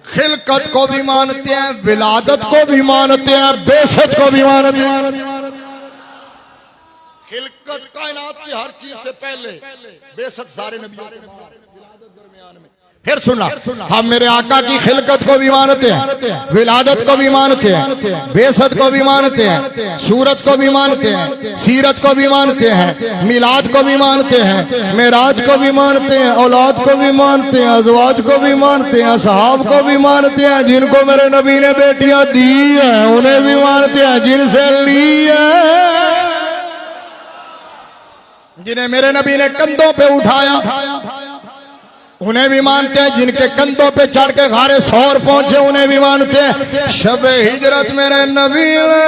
खिलकत को भी मानते हैं, विलादत को भी मानते हैं, बेशत को भी मानते हैं। खिलकत कायनात की हर चीज से पहले, बेशक सारे नबियों के दरमियान में। फिर सुना, हम मेरे आका की खिलकत को भी मानते हैं, विलादत को भी मानते हैं, बेशत को भी मानते हैं, सूरत को भी मानते हैं, सीरत को भी मानते हैं, मिलाद को भी मानते हैं, मेराज को भी मानते हैं, औलाद को भी मानते हैं, अज़वाज को भी मानते हैं, सहाब को भी मानते हैं, जिनको मेरे नबी ने बेटियां दी हैं उन्हें भी मानते हैं, जिनसे ली है जिन्हें मेरे नबी ने कंधों पे उठाया उन्हें भी मानते हैं, जिनके कंधों पे चढ़ के घारे सौर पहुंचे उन्हें भी मानते हैं। शबे हिजरत मेरे नबी ने,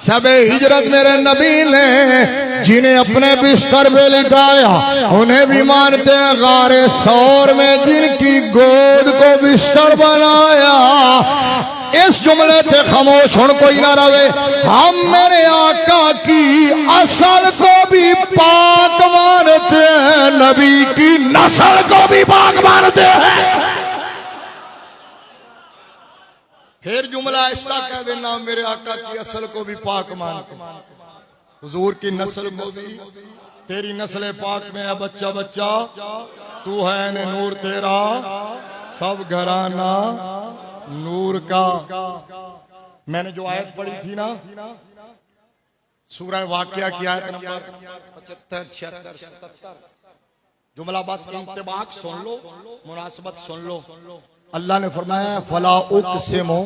शबे हिजरत मेरे नबी ने जिन्हें अपने बिस्तर पे लिटाया उन्हें भी मानते हैं। घारे सौर में जिनकी गोद को बिस्तर बनाया। इस जुमले से खामोश होने कोई ना रहे। हम मेरे आका की असल को भी पाक मानते हैं, नबी की नस्ल को भी पाक मानते हैं। फिर जुमला ऐसा कह देना, मेरे आका की असल को भी पाक मानते हैं, हुजूर की नस्ल को भी। तेरी नस्ल पाक में है बच्चा बच्चा, तू है ने नूर तेरा सब घराना नूर का। मैंने जो आयत पढ़ी थी ना, सूरह वाक़िया की आयत नंबर 75, 76, 77, जुमला बस इंतबाक सुन लो, मुनासबत सुन लो। अल्लाह ने फरमाया फला उक़सिमु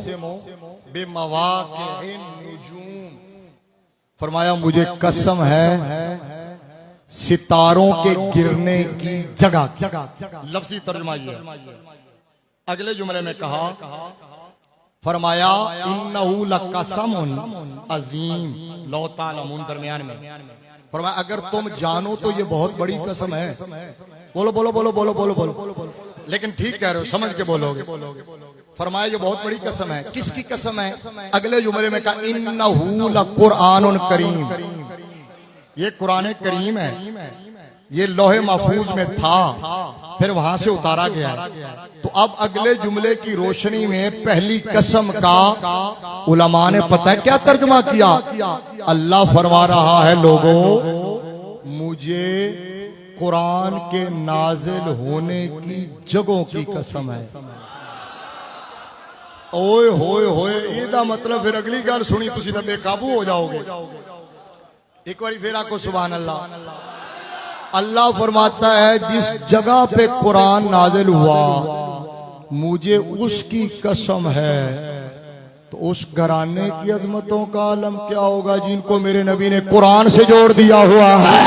बिमवाक़िअन नुजूम, फरमाया मुझे कसम है सितारों के गिरने की जगह। लफ्जी तर्जुमा ये। अगले जुमले में कहा, फरमाया इन्नहु लक़समुन अज़ीम लौ तालमून, दरमियान में फरमाया अगर तुम जानो तो ये बहुत बड़ी कसम है। बोलो बोलो बोलो बोलो बोलो बोलो, लेकिन ठीक कह रहे हो, समझ के बोलोगे। फरमाया ये बहुत बड़ी कसम है। किसकी कसम है? अगले जुमले में कहा इन्नहु लक़ुरआनुन करीम, ये कुरान करीम है, ये लोहे महफूज में था, फिर वहां से उतारा गया है। तो अब अगले जुमले की रोशनी में पहली कसम का उलमा ने पता है क्या तर्जुमा किया? अल्लाह फरमा रहा है लोगों मुझे कुरान के नाजिल होने की जगहों की कसम है। ओए होए होए, इसका मतलब फिर अगली गल सुनी तुसी तो बेकाबू हो जाओगे। एक बार फिर आको सुभान अल्लाह। अल्लाह फरमाता है जिस जगह पे कुरान नाजिल हुआ मुझे उसकी कसम है, तो उस घराने की अजमतों का आलम क्या होगा जिनको मेरे नबी ने कुरान से जोड़ दिया हुआ है।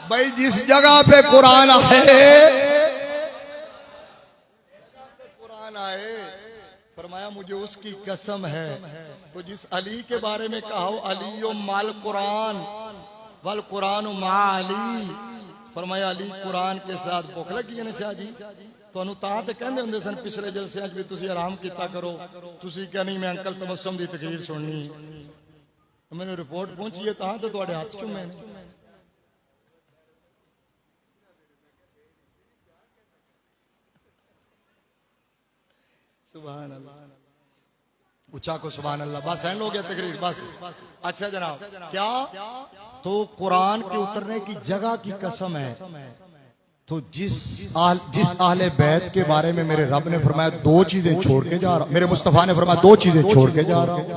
भाई जिस जगह पे कुरान आए फरमाया मुझे उसकी कसम है। तो जिस अली के बारे में कहा अली माल कुरान वल कुरान मा अली, फरमाया अली कुरान के साथ भुख लगी है शाह जी। ਤੁਹਾਨੂੰ ਤਾਂ ਤੇ ਕਹਿੰਦੇ ਹੁੰਦੇ ਸਨ ਪਿਛਲੇ ਜਲਸਿਆਂ 'ਚ ਵੀ ਤੁਸੀਂ ਆਰਾਮ ਕੀਤਾ ਕਰੋ, ਤੁਸੀਂ ਕਿਹਾ ਨਹੀਂ ਮੈਂ ਅੰਕਲ ਤਬਸਮ ਦੀ ਤਕਰੀਰ ਸੁਣਨੀ। ਮੈਨੂੰ ਰਿਪੋਰਟ ਪਹੁੰਚੀ ਹੈ ਤਾਂ ਤੇ ਤੁਹਾਡੇ ਹੱਥ ਚੁੰਮੇ ਨੇ। सुभान अल्लाह, ऊंचा को सुभान अल्लाह। बस एंड हो गया तकरीर बस। अच्छा जनाब, क्या तो कुरान के उतरने की जगह की कसम है। तो जिस आहले बैत के बारे में मेरे रब ने फरमाया दो चीजें छोड़ के जा रहा, मेरे मुस्तफा ने फरमाया दो चीजें छोड़ के जा रहा हूं,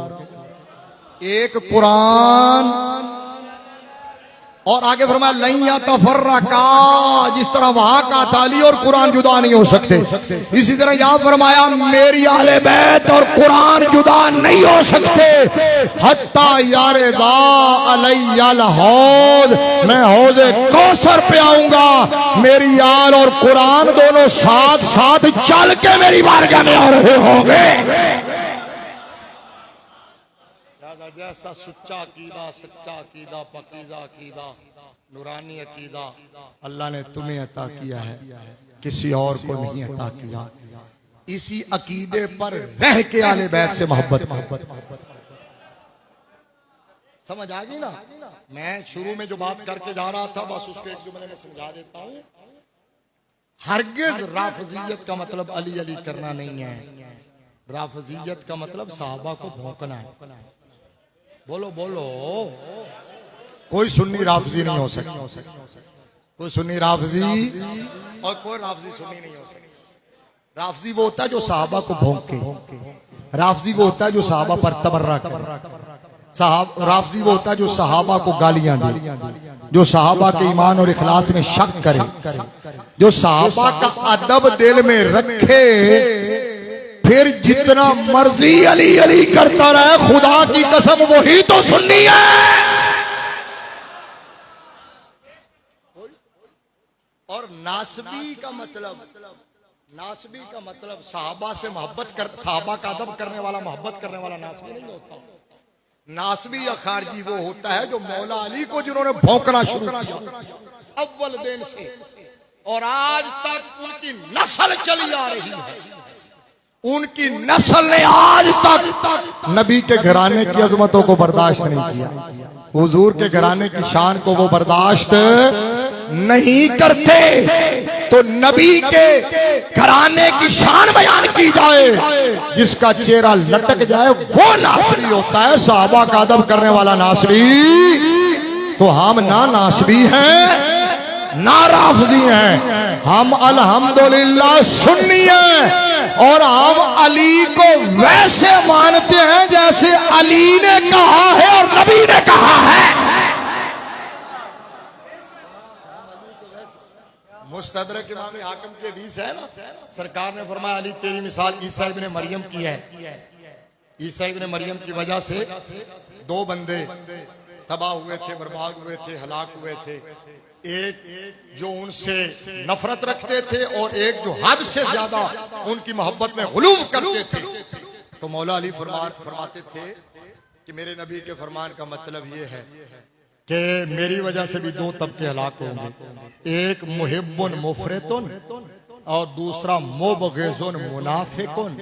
एक कुरान और आगे फरमाया लैया तफर्रका, जिस तरह वहां का ताली और कुरान जुदा नहीं हो सकते, इसी तरह यहां फरमाया मेरी आहले बैत और कुरान जुदा नहीं हो सकते। हत्ता यारे दा अलैयल हौद, मैं हौज़े कौसर पे आऊंगा, मेरी आल और कुरान दोनों साथ साथ चल के मेरी बारगाह में आ रहे होंगे। जैसा सच्चा अकीदा, सच्चा अकीदा, पकीजा अकीदा, नूरानी अकीदा अल्लाह ने तुम्हें अता किया है, किसी और को नहीं अता किया। इसी अकीदे पर रह के आले बैत से मोहब्बत समझ आ गई ना। मैं शुरू में जो बात करके जा रहा था बस उसको एक जुमले में समझा देता हूं। हरगिज राफजियत का मतलब अली अली करना नहीं है, राफजियत का मतलब साहबा को भौंकना है। बोलो बोलो, कोई सुन्नी राफजी नहीं हो सकता, कोई सुन्नी राफजी और कोई राफजी सुन्नी नहीं हो सकता। राफजी वो होता है जो साहबा को भौंके, राफजी वो होता है जो साहबा पर तबर्रा करे, राफजी वो होता है जो साहबा को गालियां दे, जो साहबा के ईमान और इखलास में शक करे, जो साहबा का अदब दिल में रखे, फिर जितना मर्जी अली अली करता रहे, खुदा की कसम वही तो सुन्नी है। और नासबी का मतलब साहबा से मोहब्बत कर, साहबा का अदब करने वाला, मोहब्बत करने वाला नासबी नहीं होता। नासबी या खारजी वो होता है जो मौला अली को जिन्होंने भौंकना शुरू किया अव्वल दिन से और आज तक उनकी नस्ल चली आ रही है, उनकी नस्ल ने आज तक नबी के घराने की अजमतों को बर्दाश्त नहीं किया, हुजूर के घराने की शान को वो बर्दाश्त नहीं करते। तो नबी के घराने की शान बयान की जाए, जिसका चेहरा लटक जाए वो नासरी होता है, साहबा का अदब करने वाला नासरी। तो हम ना नासरी हैं ना राफजी हैं, हम अल्हम्दुलिल्लाह सुन्नी हैं और हम अली को वैसे मानते हैं जैसे अली ने कहा है और नबी ने कहा है। मुस्तदरक इमाम हाकिम की हदीस है ना, सरकार ने फरमाया अली तेरी मिसाल ईसा इब्ने मरियम की है। ईसा इब्ने मरियम की वजह से दो बंदे तबाह हुए थे, बर्बाद हुए थे, हलाक हुए थे। एक जो उनसे नफरत रखते थे और एक जो हद से ज्यादा उनकी मोहब्बत में गुलूव करते थे। तो मौला अली फरमाते थे कि मेरे नबी के फरमान का मतलब ये है कि मेरी वजह से भी दो तबके हलाक होंगे, एक मुहिब्बुन मुफरितुन और दूसरा मुबग़िज़ुन मुनाफिकुन।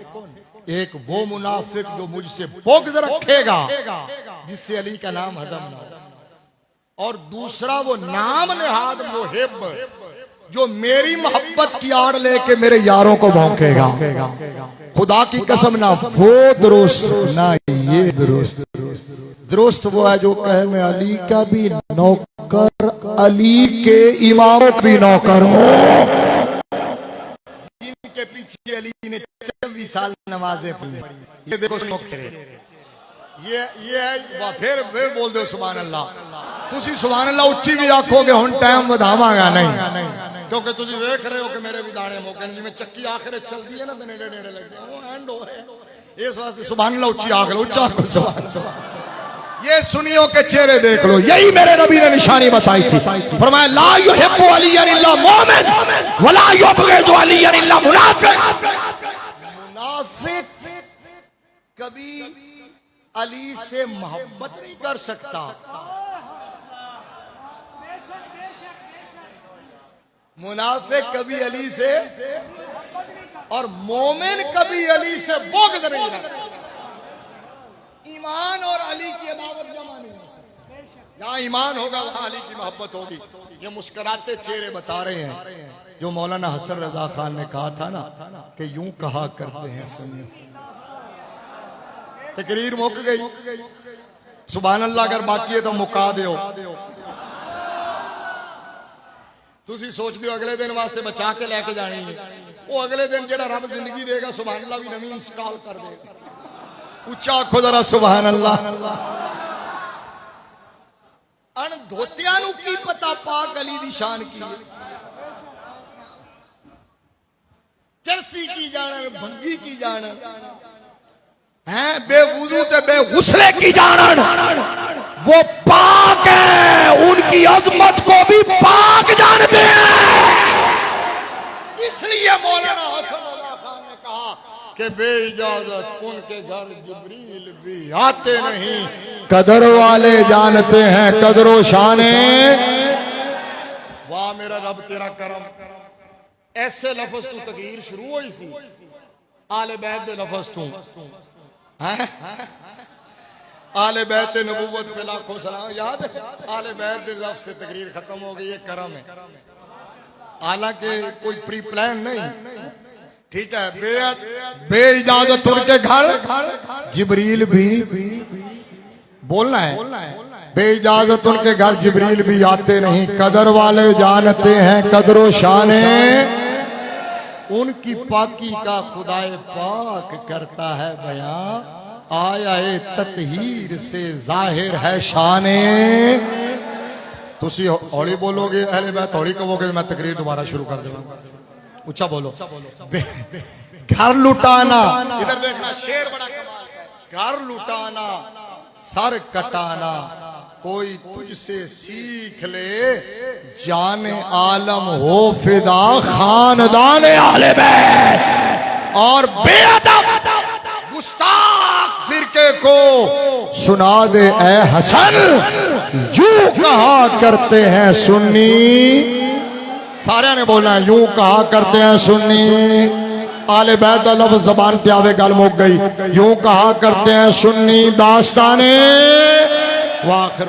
एक वो मुनाफिक जो मुझसे बुग़्ज़ रखेगा जिससे अली का नाम हजम ना हो, और दूसरा वो नाम नेहाद मुहिब जो मेरी मोहब्बत की आड़ लेके मेरे यारों को भौंकेगा। खुदा की कसम ना वो दुरुस्त ना ये दुरुस्त। दुरुस्त वो है जो कहे मैं अली का भी नौकर, अली के इमामों का भी नौकर हूं, जिनके पीछे अली ने 24 साल नमाजें पढ़ी। ये देखो ये है, फिर बोल दो सुभान अल्लाह। ਤੁਸੀਂ ਸੁਭਾਨ ਅੱਲਾਹ ਉੱਚੀ ਵੀ ਆਖੋਗੇ ਹੁਣ ਟਾਈਮ ਵਧਾਵਾਂਗਾ ਨਹੀਂ ਕਿਉਂਕਿ ਤੁਸੀਂ ਵੇਖ ਰਹੇ ਹੋ ਕਿ ਮੇਰੇ ਵੀ ਦਾਣੇ ਮੁੱਕ ਗਏ ਜਿਵੇਂ ਚੱਕੀ ਆਖਰੇ ਚੱਲਦੀ ਹੈ ਨਾ ਤੇ ਨੇੜੇ ਨੇੜੇ ਲੱਗਦੇ ਉਹ ਐਂਡ ਹੋ ਰਿਹਾ ਇਸ ਵਾਸਤੇ ਸੁਭਾਨ ਅੱਲਾਹ ਉੱਚੀ आख लो ਉੱਚਾ आखो सुभान अल्लाह। ये सुनियो के चेहरे देख लो यही मेरे नबी ने निशानी बताई थी फरमाया ला युहिब्बु अलिय्यन इल्ला मोमिन वला युबग़िज़ु अलिय्यन इल्ला मुनाफिक। मुनाफिक कभी अली से मोहब्बत नहीं कर सकता। मुनाफिक कभी अली से और मोमिन कभी अली से बुग़्ज़ नहीं रख सकता। ईमान और अली की अदावत जमा नहीं हो सकती। जहां ईमान होगा वहां अली की मोहब्बत होगी। ये मुस्कुराते चेहरे बता रहे हैं जो मौलाना हसन रजा खान ने कहा था ना कि यूं कहा करते हैं सुन्नी। तकरीर मुक गई सुभान अल्लाह अगर बाकी है तो मुका दो। तुसी सोचते हो अगले दिन वास्ते बचा के लेके जानी है वो अगले दिन जेड़ा रब जिंदगी देगा सुभान अल्लाह भी नवी इंस्टॉल कर देगा। ऊंचा आखो जरा सुभान अल्लाह। अन धोतिया नु की पता पाक अली दी शान की है। चरसी की जानन भंगी की जानन है बेवुजू ते बेगुस्ले की जानन वो पाक है उनकी अजमत को भी पाक जानते हैं। इसलिए मौलाना हसन रजा खान ने कहा कि बेइजाजत उनके घर जिब्रील भी आते नहीं कदर वाले जानते हैं कदरो शाने। वाह मेरा रब तेरा करम। ऐसे लफ्ज तू तकरीर शुरू हुई सी आले बैत दे लफ्ज तू आले बैत नबूवत पे लाखों सलाम याद है आले बैत दे लफ्ज से तकरीर खत्म हो गई। ये करम है हालांकि कोई प्री प्लान नहीं ठीक है। बेइजाजत उनके घर जिब्रील भी बोलना है बेइजाजत उनके घर जिब्रील भी आते नहीं कदर वाले जानते हैं कदरो शाने। उनकी पाकी का खुदाए पाक करता है बयां आया है ततहीर से जाहिर है शाने। तुसी हौली बोलोगे अहले बैत हौली कहोगे मैं तकरीर दोबारा शुरू कर दूंगा। ऊंचा बोलो। घर लुटाना इधर देखना शेर बड़ा कमाल का। घर लुटाना सर कटाना कोई तुझसे सीख ले जाने आलम हो फिदा खानदान आले बैत और बेअदब गुस्ताख फिरके को सुना दे ए हसन यूं कहा करते हैं सुन्नी। सारे ने बोलना है यूं कहा करते हैं सुन्नी। आले बैत दा लफ्ज़ ज़बान पे आवे गल मुक गई। यूं कहा करते हैं सुन्नी दास्ताने वाखिर।